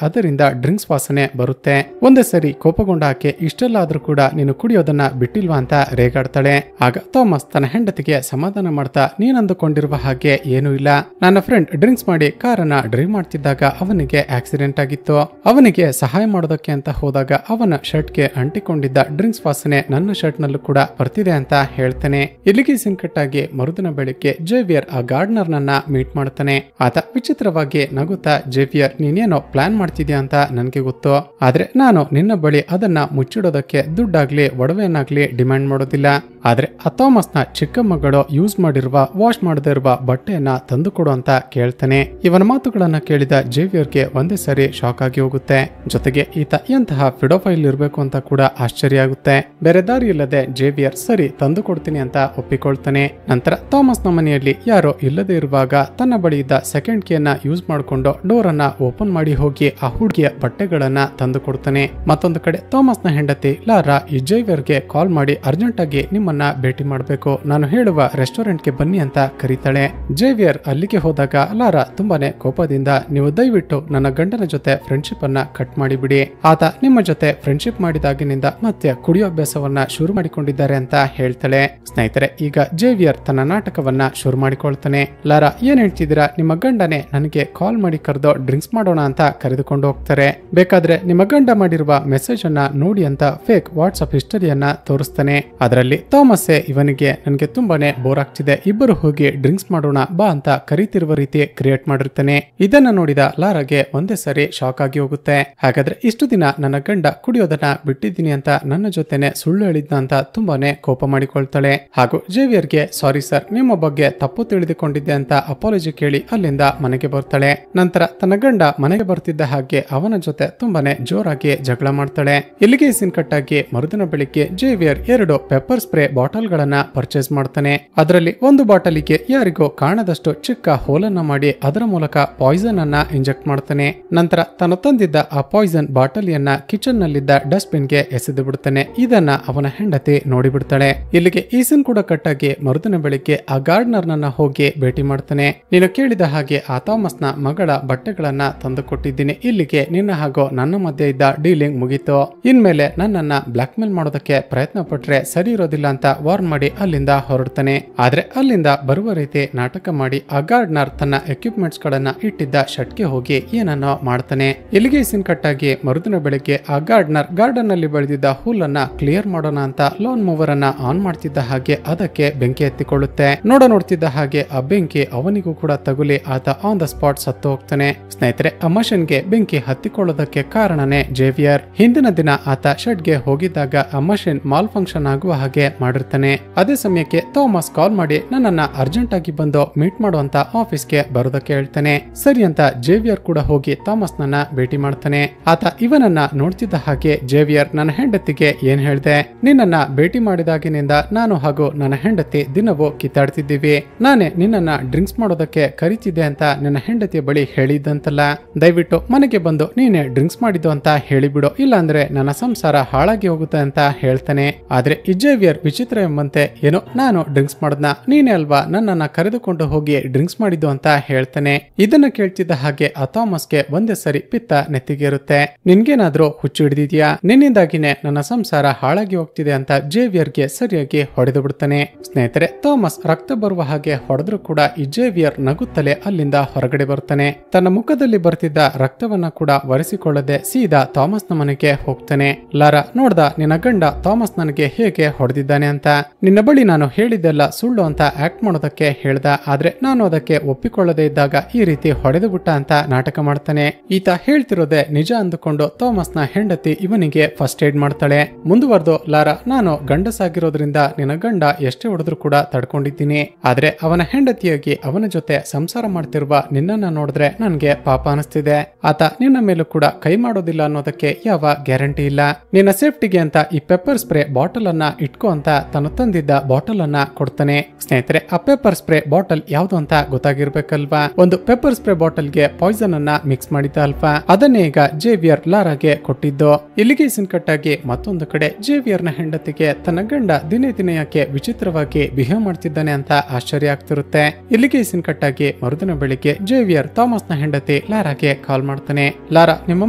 ಅದರಿಂದ ಡ್ರಿಂಕ್ಸ್ ವಾಸನೆ ಬರುತ್ತೆ. ಒಂದೇ ಸರಿ ಕೋಪಗೊಂಡ ಆಕೆ ಇಷ್ಟೆಲ್ಲ ಆದ್ರೂ ಕೂಡ ನೀನು ಕುಡಿಯೋದನ್ನ ಬಿಟ್ಟಿಲ್ವಾ ಅಂತ ರೇಗಾಡ್ತಾಳೆ. ಆಗ ಥಾಮಸ್ ತನ್ನ ಹೆಂಡತಿಗೆ ಸಮಾಧಾನ ಮಾಡ್ತಾ, ನೀನ್ ಅಂದುಕೊಂಡಿರುವ ಹಾಗೆ ಏನೂ ಇಲ್ಲ, ನನ್ನ ಫ್ರೆಂಡ್ ಡ್ರಿಂಕ್ಸ್ ಮಾಡಿ ಕಾರನ್ನ ಡ್ರೈವ್ ಮಾಡ್ತಿದ್ದಾಗ ಅವನಿಗೆ ಆಕ್ಸಿಡೆಂಟ್ ಆಗಿತ್ತು. ಅವನಿಗೆ ಸಹಾಯ ಮಾಡೋದಕ್ಕೆ ಅಂತ ಹೋದಾಗ ಅವನ ಶರ್ಟ್ಗೆ ಅಂಟಿಕೊಂಡಿದ್ದ ಡ್ರಿಂಕ್ಸ್ ವಾಸನೆ ನನ್ನ ಶರ್ಟ್ ನಲ್ಲೂ ಕೂಡ ಬರ್ತಿದೆ ಅಂತ ಹೇಳ್ತಾನೆ. ಇಲ್ಲಿಗೆ ಸಿಂಕಟ್ಟಾಗಿ ಮರುದಿನ ಬೆಳಿಗ್ಗೆ ಜೇವಿಯರ್ ಆ ಗಾರ್ಡನರ್ ನನ್ನ ಮೀಟ್ ಮಾಡ್ತಾನೆ. ಆತ ವಿಚಿತ್ರವಾಗಿ ನಗುತ್ತಾ, ಜೇವಿಯರ್ ನೀನೇನೋ ಪ್ಲಾನ್ ಮಾಡ್ತಿದ್ಯಾ ಅಂತ ನನ್ಗೆ ಗೊತ್ತು, ಆದ್ರೆ ನಾನು ನಿನ್ನ ಬಳಿ ಅದನ್ನ ಮುಚ್ಚಿಡೋದಕ್ಕೆ ದುಡ್ಡಾಗ್ಲಿ ಒಡವೆಯನ್ನಾಗ್ಲಿ ಡಿಮ್ಯಾಂಡ್ ಮಾಡೋದಿಲ್ಲ. ಆದ್ರೆ ಆ ಥಾಮಸ್ ನ ಚಿಕ್ಕ ಮಗಳು ಯೂಸ್ ಮಾಡಿರುವ ವಾಶ್ ಮಾಡದೇ ಇರುವ ಬಟ್ಟೆಯನ್ನ ತಂದು ಕೊಡು ಅಂತ ಕೇಳ್ತಾನೆ. ಇವನ ಮಾತುಗಳನ್ನ ಕೇಳಿದ ಜೇವಿಯರ್ಗೆ ಒಂದೇ ಸರಿ ಶಾಕ್ ಆಗಿ ಹೋಗುತ್ತೆ. ಜೊತೆಗೆ ಈತ ಎಂತಹ ಫಿಡೋಫೈಲ್ ಇರಬೇಕು ಅಂತ ಕೂಡ ಆಶ್ಚರ್ಯ ಆಗುತ್ತೆ. ಬೇರೆ ದಾರಿ ಇಲ್ಲದೆ ಜೇವಿಯರ್ ಸರಿ ತಂದು ಕೊಡ್ತೀನಿ ಅಂತ ಒಪ್ಪಿಕೊಳ್ತಾನೆ. ನಂತರ ಥಾಮಸ್ ನ ಮನೆಯಲ್ಲಿ ಯಾರೋ ಇಲ್ಲದೆ ಇರುವಾಗ ತನ್ನ ಬಳಿ ಇದ್ದ ಸೆಕೆಂಡ್ ಕೀಯನ್ನ ಯೂಸ್ ಮಾಡಿಕೊಂಡು ಡೋರ್ ಅನ್ನ ಓಪನ್ ಮಾಡಿ ಹೋಗಿ ಆ ಹುಡುಗಿಯ ಬಟ್ಟೆಗಳನ್ನ ತಂದು ಕೊಡ್ತಾನೆ. ಮತ್ತೊಂದು ಕಡೆ ಥಾಮಸ್ ನ ಹೆಂಡತಿ ಲಾರಾ ಈ ಜೇವಿಯರ್ಗೆ ಕಾಲ್ ಮಾಡಿ ಅರ್ಜೆಂಟ್ ಆಗಿ ನಿಮ್ಮನ್ನ ಭೇಟಿ ಮಾಡಬೇಕು, ನಾನು ಹೇಳುವ ರೆಸ್ಟೋರೆಂಟ್ಗೆ ಬನ್ನಿ ಅಂತ ಕರೀತಾಳೆ. ಜೇವಿಯರ್ ಅಲ್ಲಿಗೆ ಹೋದಾಗ ಲಾರಾ ತುಂಬಾನೇ ಕೋಪದಿಂದ, ನೀವು ದಯವಿಟ್ಟು ನನ್ನ ಗಂಡನ ಜೊತೆ ಫ್ರೆಂಡ್ಶಿಪ್ ಅನ್ನ ಕಟ್ ಮಾಡಿಬಿಡಿ, ಆತ ನಿಮ್ಮ ಜೊತೆ ಫ್ರೆಂಡ್ಶಿಪ್ ಮಾಡಿದಾಗಿನಿಂದ ಮತ್ತೆ ಕುಡಿಯೋ ಅಭ್ಯಾಸವನ್ನ ಶುರು ಮಾಡಿಕೊಂಡಿದ್ದಾರೆ ಅಂತ ಹೇಳ್ತಾಳೆ. ಸ್ನೇಹಿತರೆ, ಈಗ ಜೇವಿಯರ್ ತನ್ನ ನಾಟಕವನ್ನ ಶುರು ಮಾಡಿಕೊಳ್ತಾನೆ. ಲಾರಾ, ಏನ್ ಹೇಳ್ತಿದ್ದೀರಾ, ನಿಮ್ಮ ಗಂಡನೇ ನನಗೆ ಕಾಲ್ ಮಾಡಿ ಕರೆದು ಡ್ರಿಂಕ್ಸ್ ಮಾಡೋಣ ಅಂತ ಕರೆದುಕೊಂಡು ಹೋಗ್ತಾರೆ, ಬೇಕಾದ್ರೆ ನಿಮ್ಮ ಗಂಡ ಮಾಡಿರುವ ಮೆಸೇಜ್ ಅನ್ನ ನೋಡಿ ಅಂತ ಫೇಕ್ ವಾಟ್ಸ್ಆಪ್ ಹಿಸ್ಟರಿಯನ್ನ ತೋರಿಸ್ತಾನೆ. ಅದರಲ್ಲಿ ಥಾಮಸ್ಸೇ ಇವನಿಗೆ ನನಗೆ ತುಂಬಾನೇ ಬೋರ್ ಆಗ್ತಿದೆ, ಇಬ್ಬರು ಹೋಗಿ ಡ್ರಿಂಕ್ಸ್ ಮಾಡೋಣ ಬಾ ಅಂತ ಕರೀತಿರುವ ರೀತಿ ಕ್ರಿಯೇಟ್ ಮಾಡಿರ್ತಾನೆ. ಇದನ್ನ ನೋಡಿದ ಲಾರಾಗೆ ಒಂದೇ ಸರಿ ಶಾಕ್ ಆಗಿ ಹೋಗುತ್ತೆ. ಹಾಗಾದ್ರೆ ಇಷ್ಟು ದಿನ ನನ್ನ ಗಂಡ ಕುಡಿಯೋದನ್ನ ಬಿಟ್ಟಿದ್ದೀನಿ ಅಂತ ನನ್ನ ಜೊತೆನೆ ಸುಳ್ಳು ಹೇಳಿದ್ನ ಅಂತ ತುಂಬಾನೇ ಕೋಪ ಮಾಡಿಕೊಳ್ತಾಳೆ. ಹಾಗೂ ಜೇವಿಯರ್ಗೆ ಸಾರಿ ಸರ್, ನಿಮ್ಮ ಬಗ್ಗೆ ತಪ್ಪು ತಿಳಿದುಕೊಂಡಿದ್ದೆ ಅಂತ ಅಪಾಲಜಿ ಕೇಳಿ ಅಲ್ಲಿಂದ ಮನೆಗೆ ಬರ್ತಾಳೆ. ನಂತರ ತನ್ನ ಗಂಡ ಮನೆಗೆ ಬರ್ತಿದ್ದ ಹಾಗೆ ಅವನ ಜೊತೆ ತುಂಬಾನೇ ಜೋರಾಗಿ ಜಗಳ ಮಾಡ್ತಾಳೆ. ಇಲ್ಲಿಗೆ ಸೀನ್ ಕಟ್ ಆಗಿ ಮರುದಿನ ಬೆಳಿಗ್ಗೆ ಜೇವಿಯರ್ 2 ಪೆಪ್ಪರ್ ಸ್ಪ್ರೇ ಬಾಟಲ್ ಗಳನ್ನ ಪರ್ಚೇಸ್ ಮಾಡ್ತಾನೆ. ಅದರಲ್ಲಿ ಒಂದು ಬಾಟಲಿಗೆ ಯಾರಿಗೋ ಕಾಣದಷ್ಟು ಚಿಕ್ಕ ಹೋಲನ್ನ ಮಾಡಿ ಅದರ ಮೂಲಕ ಪಾಯ್ಸನ್ ಅನ್ನ ಇಂಜೆಕ್ಟ್ ಮಾಡ್ತಾನೆ. ನಂತರ ತಾನು ತಂದಿದ್ದ ಆ ಪಾಯ್ಸನ್ ಬಾಟಲಿಯನ್ನ ಕಿಚನ್ ನಲ್ಲಿದ್ದ ಡಸ್ಟ್ ಬಿನ್ ಗೆ ಎಸೆದು ಬಿಡ್ತಾನೆ. ಇದನ್ನ ಅವನ ಹೆಂಡತಿ ನೋಡಿಬಿಡ್ತಾಳೆ. ಇಲ್ಲಿಗೆ ಈ ಸೀನ್ ಕೂಡ ಕಟ್ಟಾಗಿ ಮರುದಿನ ಬೆಳಿಗ್ಗೆ ಆ ಗಾರ್ಡನರ್ ನನ್ನ ಹೋಗಿ ಭೇಟಿ ಮಾಡ್ತಾನೆ. ನೀನು ಕೇಳಿದ ಹಾಗೆ ಆ ಥಾಮಸ್ ನ ಮಗಳ ಬಟ್ಟೆಗಳನ್ನ ತಂದು ಕೊಟ್ಟಿದ್ದೀನಿ, ಇಲ್ಲಿಗೆ ನಿನ್ನ ಹಾಗೂ ನನ್ನ ಮಧ್ಯೆ ಇದ್ದ ಡೀಲಿಂಗ್ ಮುಗೀತು, ಇನ್ಮೇಲೆ ನನ್ನನ್ನ ಬ್ಲಾಕ್ ಮೇಲ್ ಮಾಡೋದಕ್ಕೆ ಪ್ರಯತ್ನ ಪಟ್ರೆ ಸರಿ ಇರೋದಿಲ್ಲ ಅಂತ ವಾರ್ನ್ ಮಾಡಿ ಅಲ್ಲಿಂದ ಹೊರಡ್ತಾನೆ. ಆದ್ರೆ ಅಲ್ಲಿಂದ ಬರುವ ರೀತಿ ನಾಟಕ ಮಾಡಿ ಆ ಗಾರ್ಡನರ್ ತನ್ನ ಎಕ್ವಿಪ್ಮೆಂಟ್ಸ್ ಗಳನ್ನ ಇಟ್ಟಿದ್ದ ಶೆಡ್ಗೆ ಹೋಗಿ ಏನನ್ನೋ ಮಾಡ್ತಾನೆ. ಇಲ್ಲಿಗೆ ಸೀನ್ ಕಟ್ಟಾಗಿ ಮರುದಿನ ಬೆಳಿಗ್ಗೆ ಆ ಗಾರ್ಡನರ್ ಗಾರ್ಡನ್ ನಲ್ಲಿ ಬೆಳೆದಿದ್ದ ಹುಲ್ಲನ್ನ ಕ್ಲಿಯರ್ ಮಾಡೋಣ ಅಂತ ಲಾನ್ ಮೂವರ್ ಅನ್ನ ಆನ್ ಮಾಡ್ತಿದ್ದ ಹಾಗೆ ಅದಕ್ಕೆ ಬೆಂಕಿ ಎತ್ತಿಕೊಳ್ಳುತ್ತೆ. ನೋಡ್ತಿದ್ದ ಹಾಗೆ ಆ ಬೆಂಕಿ ಅವನಿಗೂ ಕೂಡ ತಗುಲಿ ಆತ ಆನ್ ದ ಸ್ಪಾಟ್ ಸತ್ತು ಹೋಗ್ತಾನೆ. ಸ್ನೇಹಿತರೆ, ಆ ಮಷಿನ್ಗೆ ಬೆಂಕಿ ಹತ್ತಿಕೊಳ್ಳೋದಕ್ಕೆ ಕಾರಣನೇ ಜೇವಿಯರ್. ಹಿಂದಿನ ದಿನ ಆತ ಶೆಡ್ಗೆ ಹೋಗಿದ್ದಾಗ ಆ ಮಷಿನ್ ಮಾಲ್ ಫಂಕ್ಷನ್ ಆಗುವ ಹಾಗೆ ಮಾಡಿರ್ತಾನೆ. ಅದೇ ಸಮಯಕ್ಕೆ ಥಾಮಸ್ ಕಾಲ್ ಮಾಡಿ ನನ್ನನ್ನ ಅರ್ಜೆಂಟ್ ಆಗಿ ಬಂದು ಮೀಟ್ ಮಾಡುವಂತ ಆಫೀಸ್ಗೆ ಬರೋದಕ್ಕೆ ಹೇಳ್ತಾನೆ. ಸರಿ ಅಂತ ಜೇವಿಯರ್ ಕೂಡ ಹೋಗಿ ಥಾಮಸ್ ನನ್ನ ಭೇಟಿ ಮಾಡ್ತಾನೆ. ಆತ ಇವನನ್ನ ನೋಡ್ತಿದ್ದ ಹಾಗೆ, ಜೇವಿಯರ್, ನನ್ನ ಹೆಂಡತಿಗೆ ಏನ್ ಹೇಳ್ದೆ, ನಿನ್ನನ್ನ ಭೇಟಿ ಮಾಡಿದಾಗಿನಿಂದ ನಾನು ಹಾಗೂ ನನ್ನ ಹೆಂಡತಿ ದಿನವೂ ಕಿತ್ತಾಡ್ತಿದ್ದೀವಿ, ನಾನೇ ನಿನ್ನನ್ನ ಡ್ರಿಂಕ್ಸ್ ಮಾಡೋದಕ್ಕೆ ಕರಿತಿದ್ದೆ ಅಂತ ನನ್ನ ಹೆಂಡತಿಯ ಬಳಿ ಹೇಳಿದ್ದಂತಲ್ಲ, ದಯವಿಟ್ಟು ಮನೆಗೆ ಬಂದು ನೀನೇ ಡ್ರಿಂಕ್ಸ್ ಮಾಡಿದ್ದು ಅಂತ ಹೇಳಿಬಿಡು, ಇಲ್ಲಾಂದ್ರೆ ನನ್ನ ಸಂಸಾರ ಹಾಳಾಗಿ ಹೋಗುತ್ತೆ ಅಂತ ಹೇಳ್ತಾನೆ. ಆದ್ರೆ ಈ ಜೇವಿಯರ್ ವಿಚಿತ್ರ ಎಂಬಂತೆ, ಏನೋ ನಾನು ಡ್ರಿಂಕ್ಸ್ ಮಾಡದ್ನ, ನೀನೇ ಅಲ್ವಾ ನನ್ನನ್ನ ಕರೆದುಕೊಂಡು ಹೋಗಿ ಡ್ರಿಂಕ್ಸ್ ಮಾಡಿದ್ದು ಅಂತ ಹೇಳ್ತಾನೆ. ಇದನ್ನ ಕೇಳ್ತಿದ್ದ ಹಾಗೆ ಆ ಥಾಮಸ್ಗೆ ಒಂದೇ ಸರಿ ಪಿತ್ತ ನೆತ್ತಿಗೇರುತ್ತೆ. ನಿನ್ಗೇನಾದ್ರೂ ಹುಚ್ಚು ಹಿಡಿದಿದ್ಯಾ, ನಿನ್ನಿಂದಾಗಿನೇ ನನ್ನ ಸಂಸಾರ ಹಾಳಾಗಿ ಹೋಗ್ತಿದೆ ಅಂತ ಜೇವಿಯರ್ಗೆ ಸರಿಯಾಗಿ ಹೊಡೆದು ಬಿಡ್ತಾನೆ. ಸ್ನೇಹಿತರೆ, ಥಾಮಸ್ ರಕ್ತ ಬರುವ ಹಾಗೆ ಹೊಡೆದ್ರು ಕೂಡ ಈ ಜೇವಿಯರ್ ನಗುತ್ತಲೇ ಅಲ್ಲಿಂದ ಹೊರಗಡೆ ಬರ್ತಾನೆ. ತನ್ನ ಮುಖದಲ್ಲಿ ಬರ್ತಿದ್ದ ರಕ್ತವನ್ನ ಕೂಡ ಒರೆಸಿಕೊಳ್ಳದೆ ಸೀದಾ ಥಾಮಸ್ ನ ಮನೆಗೆ ಹೋಗ್ತಾನೆ. ಲಾರಾ, ನೋಡ್ದ ನಿನ್ನ ಗಂಡ ಥಾಮಸ್ ನನಗೆ ಹೇಗೆ ಹೊಡೆದಿದ್ದಾನೆ ಅಂತ, ನಿನ್ನ ಬಳಿ ನಾನು ಹೇಳಿದ್ದೆಲ್ಲ ಸುಳ್ಳು ಅಂತ ಆಕ್ಟ್ ಮಾಡೋದಕ್ಕೆ ಹೇಳ್ದ, ಆದ್ರೆ ನಾನು ಅದಕ್ಕೆ ಒಪ್ಪಿಕೊಳ್ಳದೆ ಇದ್ದಾಗ ಈ ರೀತಿ ಹೊಡೆದು ಬಿಟ್ಟ ಅಂತ ನಾಟಕ ಮಾಡ್ತಾನೆ. ಈತ ಹೇಳ್ತಿರೋದೆ ನಿಜ ಅಂದುಕೊಂಡು ಥಾಮಸ್ ನ ಹೆಂಡತಿ ಇವನಿಗೆ ಫಸ್ಟ್ ಏಡ್ ಮಾಡ್ತಾಳೆ. ಮುಂದುವರೆದು, ಲಾರಾ, ನಾನು ಗಂಡಸಾಗಿರೋದ್ರಿಂದ ನಿನ್ನ ಗಂಡ ಎಷ್ಟೇ ಹೊಡೆದ್ರು ಕೂಡ ತಡ್ಕೊಂಡಿದ್ದೀನಿ, ಆದ್ರೆ ಅವನ ಹೆಂಡತಿಯಾಗಿ ಅವನ ಜೊತೆ ಸಂಸಾರ ಮಾಡ್ತಿರುವ ನಿನ್ನನ್ನ ನೋಡಿದ್ರೆ ನನ್ಗೆ ಪಾಪ ಅನಿಸ್ತಿದೆ. ಆತ ನಿನ್ನ ಮೇಲೂ ಕೂಡ ಕೈ ಮಾಡೋದಿಲ್ಲ ಅನ್ನೋದಕ್ಕೆ ಯಾವ ಗ್ಯಾರಂಟಿ ಇಲ್ಲ. ನಿನ್ನ ಸೇಫ್ಟಿಗೆ ಅಂತ ಈ ಪೆಪ್ಪರ್ ಸ್ಪ್ರೇ ಬಾಟಲ್ ಅನ್ನ ಇಟ್ಕೋ ಅಂತ ತಾನು ತಂದಿದ್ದ ಬಾಟಲ್ ಅನ್ನ ಕೊಡ್ತಾನೆ. ಸ್ನೇಹಿತರೆ, ಆ ಪೆಪ್ಪರ್ ಸ್ಪ್ರೇ ಬಾಟಲ್ ಯಾವ್ದು ಅಂತ ಗೊತ್ತಾಗಿರ್ಬೇಕಲ್ವಾ. ಒಂದು ಪೆಪ್ಪರ್ ಸ್ಪ್ರೇ ಬಾಟಲ್ಗೆ ಪಾಯ್ಸನ್ ಅನ್ನ ಮಿಕ್ಸ್ ಮಾಡಿದ್ದ ಅಲ್ವಾ. ಅದನ್ನೇ ಈಗ ಜೇವಿಯರ್ ಲಾರಾಗೆ ಕೊಟ್ಟಿದ್ದು. ಇಲ್ಲಿಗೆ ಸಿನ್ಕಟ್ಟಾಗಿ ಮತ್ತೊಂದು ಕಡೆ ಜೇವಿಯರ್ ನ ಹೆಂಡತಿಗೆ ತನ್ನ ಗಂಡ ದಿನೇ ದಿನೇ ಯಾಕೆ ವಿಚಿತ್ರವಾಗಿ ಬಿಹೇವ್ ಮಾಡ್ತಿದ್ದಾನೆ ಅಂತ ಆಶ್ಚರ್ಯ ಆಗ್ತಿರುತ್ತೆ. ಇಲ್ಲಿಗೆ ಸಿನ್ಕಟ್ಟಾಗಿ ಮರುದಿನ ಬೆಳಿಗ್ಗೆ ಜೇವಿಯರ್ ಥಾಮಸ್ ನ ಹೆಂಡತಿ ಲಾರಾಗೆ ಕಾಲ್ ಮಾಡ್ತಾನೆ. ಲಾರಾ, ನಿಮ್ಮ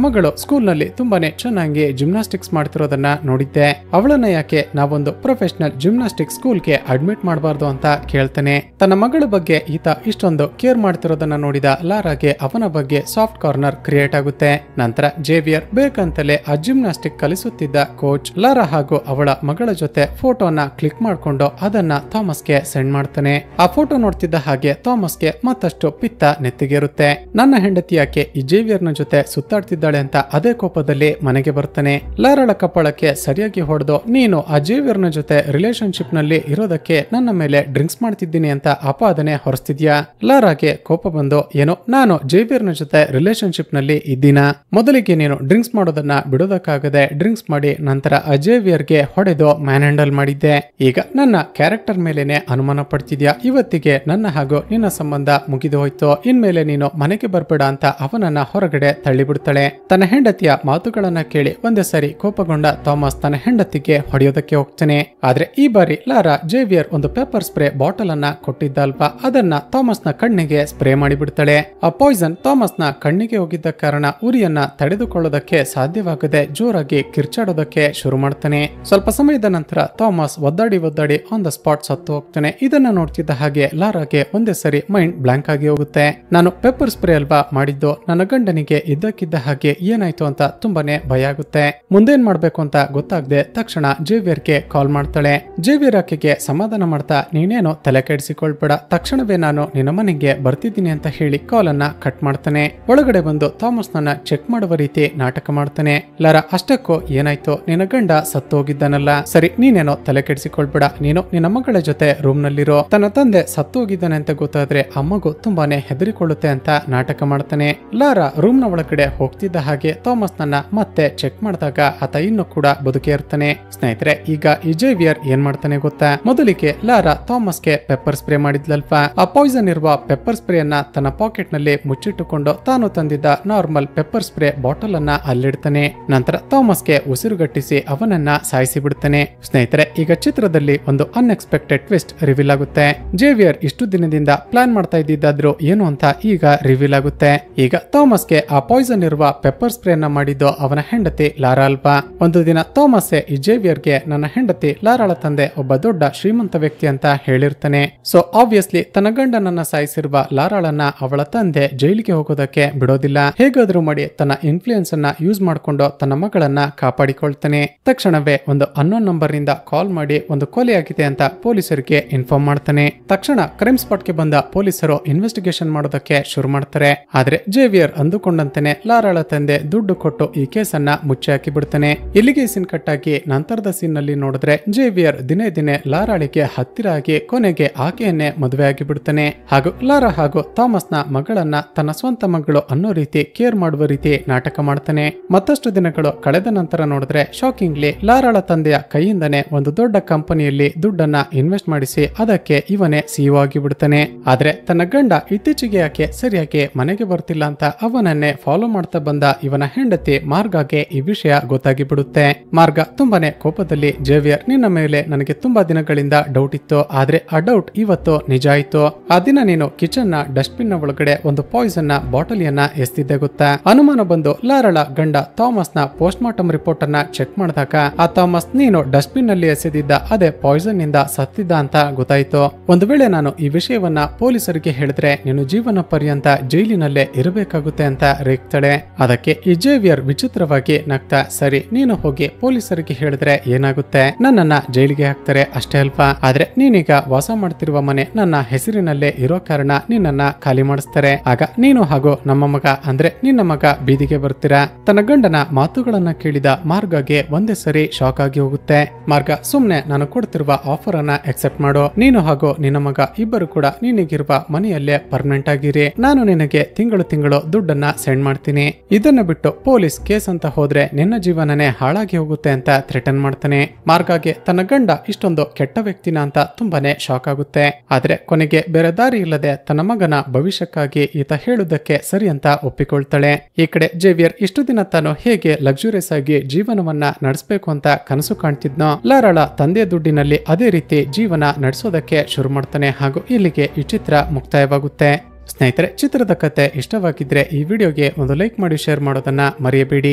ಮಗಳು ಸ್ಕೂಲ್ ನಲ್ಲಿ ತುಂಬಾನೇ ಚೆನ್ನಾಗಿ ಜಿಮ್ನಾಸ್ಟಿಕ್ಸ್ ಮಾಡ್ತಿರೋದನ್ನ ನೋಡಿದ್ದೆ. ಅವಳನ್ನ ಯಾಕೆ ನಾವೊಂದು ಪ್ರೊಫೆಷನಲ್ ಜಿಮ್ನಾಸ್ಟಿಕ್ ಸ್ಕೂಲ್ಗೆ ಅಡ್ಮಿಟ್ ಮಾಡಬಾರ್ದು ಅಂತ ಕೇಳ್ತಾನೆ. ತನ್ನ ಮಗಳ ಬಗ್ಗೆ ಈತ ಇಷ್ಟೊಂದು ಕೇರ್ ಮಾಡ್ತಿರೋದನ್ನ ನೋಡಿದ ಲಾರಾಗೆ ಅವನ ಬಗ್ಗೆ ಸಾಫ್ಟ್ ಕಾರ್ನರ್ ಕ್ರಿಯೇಟ್ ಆಗುತ್ತೆ. ನಂತರ ಜೇವಿಯರ್ ಬೇಕಂತಲೇ ಆ ಜಿಮ್ನಾಸ್ಟಿಕ್ ಕಲಿಸುತ್ತಿದ್ದ ಕೋಚ್ ಲಾರಾ ಹಾಗೂ ಅವಳ ಮಗಳ ಜೊತೆ ಫೋಟೋನ ಕ್ಲಿಕ್ ಮಾಡ್ಕೊಂಡು ಅದನ್ನ ಥಾಮಸ್ಗೆ ಸೆಂಡ್ ಮಾಡ್ತಾನೆ. ಆ ಫೋಟೋ ನೋಡ್ತಿದ್ದ ಹಾಗೆ ಥಾಮಸ್ಗೆ ಮತ್ತಷ್ಟು ಪಿತ್ತ ನೆತ್ತಿಗೇರುತ್ತೆ. ನನ್ನ ಹೆಂಡತಿ ಯಾಕೆ ಈ ಜೇವಿಯರ್ ನ ಜೊತೆ ಸುತ್ತಾಡ್ತಿದ್ದಾಳೆ ಅಂತ ಅದೇ ಕೋಪದಲ್ಲಿ ಮನೆಗೆ ಬರ್ತಾನೆ. ಲಾರಾಳ ಕಪ್ಪಳಕ್ಕೆ ಸರಿಯಾಗಿ ಹೊಡೆದು, ನೀನು ಆ ಜೇವಿಯರ್ ನ ಜೊತೆ ರಿಲೇಶನ್ಶಿಪ್ ನಲ್ಲಿ ಇರೋದಕ್ಕೆ ನನ್ನ ಮೇಲೆ ಡ್ರಿಂಕ್ಸ್ ಮಾಡ್ತಿದ್ದೀನಿ ಅಂತ ಆಪಾದನೆ ಹೊರಸ್ತಿದ್ಯಾ. ಲಾರಾಗೆ ಕೋಪ ಬಂದು, ಏನೋ ನಾನು ಜೇವಿಯರ್ ನ ಜೊತೆ ರಿಲೇಶನ್ಶಿಪ್ ನಲ್ಲಿ ಇದ್ದೀನ. ಮೊದಲಿಗೆ ನೀನು ಡ್ರಿಂಕ್ಸ್ ಮಾಡೋದನ್ನ ಬಿಡೋದಕ್ಕಾಗದೆ ಡ್ರಿಂಕ್ಸ್ ಮಾಡಿ ನಂತರ ಆ ಜೇವಿಯರ್ಗೆ ಹೊಡೆದು ಮ್ಯಾನ್ ಹ್ಯಾಂಡಲ್ ಮಾಡಿದ್ದೆ. ಈಗ ನನ್ನ ಕ್ಯಾರೆಕ್ಟರ್ ಮೇಲೆನೆ ಅನುಮಾನ ಪಡ್ತಿದ್ಯಾ. ಇವತ್ತಿಗೆ ನನ್ನ ಹಾಗೂ ನಿನ್ನ ಸಂಬಂಧ ಮುಗಿದು ಹೋಯ್ತು. ಇನ್ಮೇಲೆ ನೀನು ಮನೆಗೆ ಬರ್ಬೇಡ ಅಂತ ಅವನನ್ನ ಹೊರಗಡೆ ತಳ್ಳಿಬಿಡ್ತಾಳೆ. ತನ್ನ ಹೆಂಡತಿಯ ಮಾತುಗಳನ್ನ ಕೇಳಿ ಒಂದೇ ಸರಿ ಕೋಪಗೊಂಡ ಥಾಮಸ್ ತನ್ನ ಹೆಂಡತಿಗೆ ಹೊಡೆಯೋದಕ್ಕೆ ಹೋಗ್ತಾನೆ. ಆದ್ರೆ ಈ ಬಾರಿ ಲಾರಾ ಜೇವಿಯರ್ ಒಂದು ಪೆಪ್ಪರ್ ಸ್ಪ್ರೇ ಬಾಟಲ್ ಅನ್ನ ಕೊಟ್ಟಿದ್ದಲ್ವಾ, ಅದನ್ನ ಥಾಮಸ್ ನ ಕಣ್ಣಿಗೆ ಸ್ಪ್ರೇ ಮಾಡಿಬಿಡ್ತಾಳೆ. ಆ ಪಾಯ್ಸನ್ ಥಾಮಸ್ ನ ಕಣ್ಣಿಗೆ ಹೋಗಿದ್ದ ಕಾರಣ ಉರಿಯನ್ನ ತಡೆದುಕೊಳ್ಳೋದಕ್ಕೆ ಸಾಧ್ಯವಾಗದೆ ಜೋರಾಗಿ ಕಿರ್ಚಾಡೋದಕ್ಕೆ ಶುರು ಮಾಡ್ತಾನೆ. ಸ್ವಲ್ಪ ಸಮಯದ ನಂತರ ಥಾಮಸ್ ಒದ್ದಾಡಿ ಆನ್ ದ ಸ್ಪಾಟ್ ಸತ್ತು ಹೋಗ್ತಾನೆ. ಇದನ್ನ ನೋಡ್ತಿದ್ದ ಹಾಗೆ ಲಾರಾಗೆ ಒಂದೇ ಸರಿ ಮೈಂಡ್ ಬ್ಲಾಂಕ್ ಆಗಿ ಹೋಗುತ್ತೆ. ನಾನು ಪೆಪ್ಪರ್ ಸ್ಪ್ರೇ ಅಲ್ವಾ ಮಾಡಿದ್ದು, ನನ್ನ ಗಂಡನಿಗೆ ಇದ್ದಕ್ಕಿದ್ದ ಹಾಗೆ ಏನಾಯ್ತು ಅಂತ ತುಂಬಾನೇ ಭಯ ಆಗುತ್ತೆ. ಮುಂದೇನ್ ಮಾಡ್ಬೇಕು ಅಂತ ಗೊತ್ತಾಗದೆ ತಕ್ಷಣ ಜೇವಿಯರ್ಗೆ ಕಾಲ್ ಮಾಡ್ತಾಳೆ. ಜೇವಿಯರ್ ಆಕೆಗೆ ಸಮಾಧಾನ ಮಾಡ್ತಾ, ನೀನೇನೋ ತಲೆ ಕೆಡಿಸಿಕೊಳ್ಬೇಡ, ತಕ್ಷಣವೇ ನಾನು ನಿನ್ನ ಮನೆಗೆ ಬರ್ತಿದ್ದೀನಿ ಅಂತ ಹೇಳಿ ಕಾಲ್ ಅನ್ನ ಕಟ್ ಮಾಡ್ತಾನೆ. ಒಳಗಡೆ ಬಂದು ಥಾಮಸ್ ನನ್ನ ಚೆಕ್ ಮಾಡುವ ರೀತಿ ನಾಟಕ ಮಾಡ್ತಾನೆ. ಲಾರಾ, ಅಷ್ಟಕ್ಕೂ ಏನಾಯ್ತು, ನಿನ್ನ ಗಂಡ ಸತ್ತು ಹೋಗಿದ್ದಾನಲ್ಲ, ಸರಿ ನೀನೇನೋ ತಲೆ ಕೆಡಿಸಿಕೊಳ್ಬೇಡ, ನೀನು ನಿನ್ನ ಮಗಳ ಜೊತೆ ರೂಮ್ ನಲ್ಲಿರೋ. ತನ್ನ ತಂದೆ ಸತ್ತು ಹೋಗಿದ್ದಾನೆ ಅಂತ ಗೊತ್ತಾದ್ರೆ ಆ ಮಗು ತುಂಬಾನೇ ಹೆದರಿಕೊಳ್ಳುತ್ತೆ ಅಂತ ನಾಟಕ ಮಾಡ್ತಾನೆ. ಲಾರಾ ರೂಮ್ ನ ಒಳಗಡೆ ಹೋಗ್ತಿದ್ದ ಹಾಗೆ ಥಾಮಸ್ ನನ್ನ ಮತ್ತೆ ಚೆಕ್ ಮಾಡಿದಾಗ ಆತ ಇನ್ನು ಕೂಡ ಬದುಕೇ ಇರ್ತಾನೆ. ಸ್ನೇಹಿತರೆ, ಈಗ ಈ ಜೇವಿಯರ್ ಏನ್ ಮಾಡ್ತಾನೆ ಗೊತ್ತಾ. ಮೊದಲಿಗೆ ಲಾರಾ ಥಾಮಸ್ಗೆ ಪೆಪ್ಪರ್ ಸ್ಪ್ರೇ ಮಾಡಿದ್ಲಲ್ವಾ, ಆ ಪಾಯ್ಸನ್ ಇರುವ ಪೆಪ್ಪರ್ ಸ್ಪ್ರೇ ಅನ್ನ ತನ್ನ ಪಾಕೆಟ್ ನಲ್ಲಿ ಮುಚ್ಚಿಟ್ಟುಕೊಂಡು ತಾನು ತಂದಿದ್ದ ನಾರ್ಮಲ್ ಪೆಪ್ಪರ್ ಸ್ಪ್ರೇ ಬಾಟಲ್ ಅನ್ನ ಅಲ್ಲಿಡ್ತಾನೆ. ನಂತರ ಥಾಮಸ್ಗೆ ಉಸಿರುಗಟ್ಟಿಸಿ ಅವನನ್ನ ಸಾಯಿಸಿ ಬಿಡ್ತಾನೆ. ಸ್ನೇಹಿತರೆ, ಈಗ ಚಿತ್ರದಲ್ಲಿ ಒಂದು ಅನ್ಎಕ್ಸ್ಪೆಕ್ಟೆಡ್ ಟ್ವಿಸ್ಟ್ ರಿವೀಲ್ ಆಗುತ್ತೆ. ಜೇವಿಯರ್ ಇಷ್ಟು ದಿನದಿಂದ ಪ್ಲಾನ್ ಮಾಡ್ತಾ ಇದ್ದಿದ್ದಾದ್ರು ಏನು ಅಂತ ಈಗ ರಿವೀಲ್ ಆಗುತ್ತೆ. ಈಗ ಥಾಮಸ್ಗೆ ಆ ಪಾಯ್ಸನ್ ಇರುವ ಪೆಪ್ಪರ್ ಸ್ಪ್ರೇ ಅನ್ನ ಮಾಡಿದ್ದು ಅವನ ಹೆಂಡತಿ ಲಾರಾ ಅಲ್ವಾ. ಒಂದು ದಿನ ಥಾಮಸ್ ಈ ಜೇವಿಯರ್ಗೆ ನನ್ನ ಹೆಂಡತಿ ಲಾರಾಳ ತಂದೆ ಒಬ್ಬ ದೊಡ್ಡ ಶ್ರೀಮಂತ ವ್ಯಕ್ತಿ ಅಂತ ಹೇಳಿರ್ತಾನೆ. ಸೊ ಆಬ್ವಿಯಸ್ಲಿ ತನ್ನ ಗಂಡನನ್ನ ಸಾಯಿಸಿರುವ ಲಾರಾಳನ್ನ ಅವಳ ತಂದೆ ಜೈಲಿಗೆ ಹೋಗೋದಕ್ಕೆ ಬಿಡೋದಿಲ್ಲ. ಹೇಗಾದ್ರೂ ಮಾಡಿ ತನ್ನ ಇನ್ಫ್ಲೂಯೆನ್ಸ್ ಅನ್ನ ಯೂಸ್ ಮಾಡ್ಕೊಂಡು ತನ್ನ ಮಗಳನ್ನ ಕಾಪಾಡಿಕೊಳ್ತಾನೆ. ತಕ್ಷಣವೇ ಒಂದು ಅನ್ನೋನ್ ನಂಬರ್ ನಿಂದ ಕಾಲ್ ಮಾಡಿ ಒಂದು ಕೊಲೆ ಆಗಿದೆ ಅಂತ ಪೊಲೀಸರಿಗೆ ಇನ್ಫಾರ್ಮ್ ಮಾಡ್ತಾನೆ. ತಕ್ಷಣ ಕ್ರೈಮ್ ಸ್ಪಾಟ್ ಗೆ ಬಂದ ಪೊಲೀಸರು ಇನ್ವೆಸ್ಟಿಗೇಷನ್ ಮಾಡೋದಕ್ಕೆ ಶುರು ಮಾಡ್ತಾರೆ. ಆದ್ರೆ ಜೇವಿಯರ್ ಅಂದುಕೊಂಡಂತೆನೆ ಲಾರಾಳ ತಂದೆ ದುಡ್ಡು ಕೊಟ್ಟು ಈ ಕೇಸನ್ನ ಮುಚ್ಚಿ ಹಾಕಿ ಬಿಡ್ತಾನೆ. ಇಲ್ಲಿಗೆ ಸೀನ್ ಕಟ್ಟಾಗಿ ನಂತರದ ಸೀನ್ ನಲ್ಲಿ ನೋಡಿದ್ರೆ ಜೇವಿಯರ್ ದಿನೇ ದಿನೇ ಲಾರಾಳಿಗೆ ಹತ್ತಿರ ಆಗಿ ಕೊನೆಗೆ ಆಕೆಯನ್ನೇ ಮದುವೆ ಆಗಿ ಬಿಡ್ತಾನೆ. ಹಾಗೂ ಲಾರಾ ಹಾಗೂ ಥಾಮಸ್ ನ ಮಗಳನ್ನ ತನ್ನ ಸ್ವಂತ ಮಗಳು ಅನ್ನೋ ರೀತಿ ಕೇರ್ ಮಾಡುವ ರೀತಿ ನಾಟಕ ಮಾಡ್ತಾನೆ. ಮತ್ತಷ್ಟು ದಿನಗಳು ಕಳೆದ ನಂತರ ನೋಡಿದ್ರೆ ಶಾಕಿಂಗ್ಲಿ ಲಾರಾಳ ತಂದೆಯ ಕೈಯಿಂದನೇ ಒಂದು ದೊಡ್ಡ ಕಂಪನಿಯಲ್ಲಿ ದುಡ್ಡನ್ನ ಇನ್ವೆಸ್ಟ್ ಮಾಡಿಸಿ ಅದಕ್ಕೆ ಇವನೇ ಸಿಇಒ ಆಗಿ ಬಿಡ್ತಾನೆ. ಆದ್ರೆ ತನ್ನ ಗಂಡ ಇತ್ತೀಚೆಗೆ ಯಾಕೆ ಸರಿಯಾಗಿ ಮನೆಗೆ ಬರ್ತಿಲ್ಲ ಅಂತ ಅವನನ್ನೇ ಫಾಲೋ ಮಾಡ್ತಾ ಬಂದ ಇವನ ಹೆಂಡತಿ ಮಾರ್ಗಾಗೆ ಈ ವಿಷಯ ಗೊತ್ತಾಗಿ ಬಿಡುತ್ತೆ. ಮಾರ್ಗ ತುಂಬಾನೇ ಕೋಪದಲ್ಲಿ, ಜೇವಿಯರ್ ನಿನ್ನ ಮೇಲೆ ನನಗೆ ತುಂಬಾ ದಿನಗಳಿಂದ ಡೌಟ್ ಇತ್ತು, ಆದ್ರೆ ಆ ಡೌಟ್ ಇವತ್ತು ನಿಜ ಆಯ್ತು. ಆ ದಿನ ನೀನು ಕಿಚನ್ ನ ಡಸ್ಟ್ಬಿನ್ ನ ಒಳಗಡೆ ಒಂದು ಪಾಯ್ಸನ್ ನ ಬಾಟಲಿಯನ್ನ ಎಸ್ತಿದ್ದೆ ಗೊತ್ತಾ. ಅನುಮಾನ ಬಂದು ಲಾರಾಳ ಗಂಡ ಥಾಮಸ್ ನ ಪೋಸ್ಟ್ ಮಾರ್ಟಮ್ ರಿಪೋರ್ಟ್ ಅನ್ನ ಚೆಕ್ ಮಾಡಿದಾಗ ಆ ಥಾಮಸ್ ನೀನು ಡಸ್ಟ್ಬಿನ್ ನಲ್ಲಿ ಎಸೆದಿದ್ದ ಅದೇ ಪಾಯ್ಸನ್ ನಿಂದ ಸತ್ತಿದ್ದ ಅಂತ ಗೊತ್ತಾಯ್ತು. ಒಂದು ವೇಳೆ ನಾನು ಈ ವಿಷಯವನ್ನ ಪೊಲೀಸರಿಗೆ ಹೇಳಿದ್ರೆ ನೀನು ಜೀವನ ಪರ್ಯಂತ ಜೈಲಿನಲ್ಲೇ ಇರಬೇಕಾಗುತ್ತೆ ಅಂತ ರೇಗ್ತಾಳೆ. ಅದಕ್ಕೆ ಈ ಜೇವಿಯರ್ ವಿಚಿತ್ರವಾಗಿ ನಗ್ತಾ, ಸರಿ ನೀನು ಹೋಗಿ ಪೊಲೀಸರಿಗೆ ಹೇಳಿದ್ರೆ ಏನಾಗುತ್ತೆ, ನನ್ನನ್ನ ಜೈಲಿಗೆ ಹಾಕ್ತಾರೆ ಅಷ್ಟೇ ಅಲ್ವಾ, ಆದ್ರೆ ನೀನೀಗ ವಾಸ ಮಾಡ್ತಿರುವ ಮನೆ ನನ್ನ ಹೆಸರಿನಲ್ಲೇ ಇರೋ ಕಾರಣ ನಿನ್ನನ್ನ ಖಾಲಿ ಮಾಡಿಸ್ತಾರೆ. ಆಗ ನೀನು ಹಾಗೂ ನಮ್ಮ ಮಗ ಅಂದ್ರೆ ನಿನ್ನ ಮಗ ಬೀದಿಗೆ ಬರ್ತೀರಾ. ತನ್ನ ಗಂಡನ ಮಾತುಗಳನ್ನ ಕೇಳಿದ ಮಾರ್ಗಗೆ ಒಂದೇ ಸರಿ ಶಾಕ್ ಆಗಿ ಹೋಗುತ್ತೆ. ಮಾರ್ಗ, ಸುಮ್ನೆ ನಾನು ಕೊಡ್ತಿರುವ ಆಫರ್ ಅನ್ನ ಎಕ್ಸೆಪ್ಟ್ ಮಾಡು. ನೀನು ಹಾಗೂ ನಿನ್ನ ಮಗ ಇಬ್ಬರು ಕೂಡ ನಿನಗಿರುವ ಮನೆಯಲ್ಲೇ ಪರ್ಮನೆಂಟ್ ಆಗಿರಿ. ನಾನು ನಿನಗೆ ತಿಂಗಳು ದುಡ್ಡನ್ನ ಸೆಂಡ್ ಮಾಡ್ತೀನಿ. ಇದನ್ನ ಬಿಟ್ಟು ಪೊಲೀಸ್ ಕೇಸ್ ಅಂತ ಹೋದ್ರೆ ನಿನ್ನ ಜೀವನನೇ ಹಾಳಾಗಿ ಹೋಗುತ್ತೆ ಅಂತ ಥ್ರೆಟನ್ ಮಾಡ್ತಾನೆ. ಮಾರ್ಗಾಗೆ ತನ್ನ ತನ್ನ ಗಂಡ ಇಷ್ಟೊಂದು ಕೆಟ್ಟ ವ್ಯಕ್ತಿನ ಅಂತ ತುಂಬಾನೇ ಶಾಕ್ ಆಗುತ್ತೆ. ಆದ್ರೆ ಕೊನೆಗೆ ಬೇರೆ ದಾರಿ ಇಲ್ಲದೆ ತನ್ನ ಮಗನ ಭವಿಷ್ಯಕ್ಕಾಗಿ ಈತ ಹೇಳುವುದಕ್ಕೆ ಸರಿ ಅಂತ ಒಪ್ಪಿಕೊಳ್ತಾಳೆ. ಈ ಕಡೆ ಜೇವಿಯರ್ ಇಷ್ಟು ದಿನ ತಾನು ಹೇಗೆ ಲಕ್ಸುರಿಯಸ್ ಆಗಿ ಜೀವನವನ್ನ ನಡೆಸಬೇಕು ಅಂತ ಕನಸು ಕಾಣ್ತಿದ್ನೋ, ಲಾರಾಳ ತಂದೆ ದುಡ್ಡಿನಲ್ಲಿ ಅದೇ ರೀತಿ ಜೀವನ ನಡೆಸೋದಕ್ಕೆ ಶುರು ಮಾಡ್ತಾನೆ. ಹಾಗೂ ಇಲ್ಲಿಗೆ ಈ ಚಿತ್ರ ಮುಕ್ತಾಯವಾಗುತ್ತೆ. ಸ್ನೇಹಿತರೆ, ಚಿತ್ರದ ಕತೆ ಇಷ್ಟವಾಗಿದ್ರೆ ಈ ವಿಡಿಯೋಗೆ ಒಂದು ಲೈಕ್ ಮಾಡಿ ಶೇರ್ ಮಾಡೋದನ್ನ ಮರೆಯಬೇಡಿ.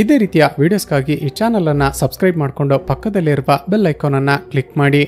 ಇದೇ ರೀತಿಯ ವಿಡಿಯೋಸ್ಗಾಗಿ ಈ ಚಾನಲ್ ಅನ್ನ ಸಬ್ಸ್ಕ್ರೈಬ್ ಮಾಡಿಕೊಂಡು ಪಕ್ಕದಲ್ಲಿರುವ ಬೆಲ್ ಐಕಾನ್ ಅನ್ನ ಕ್ಲಿಕ್ ಮಾಡಿ.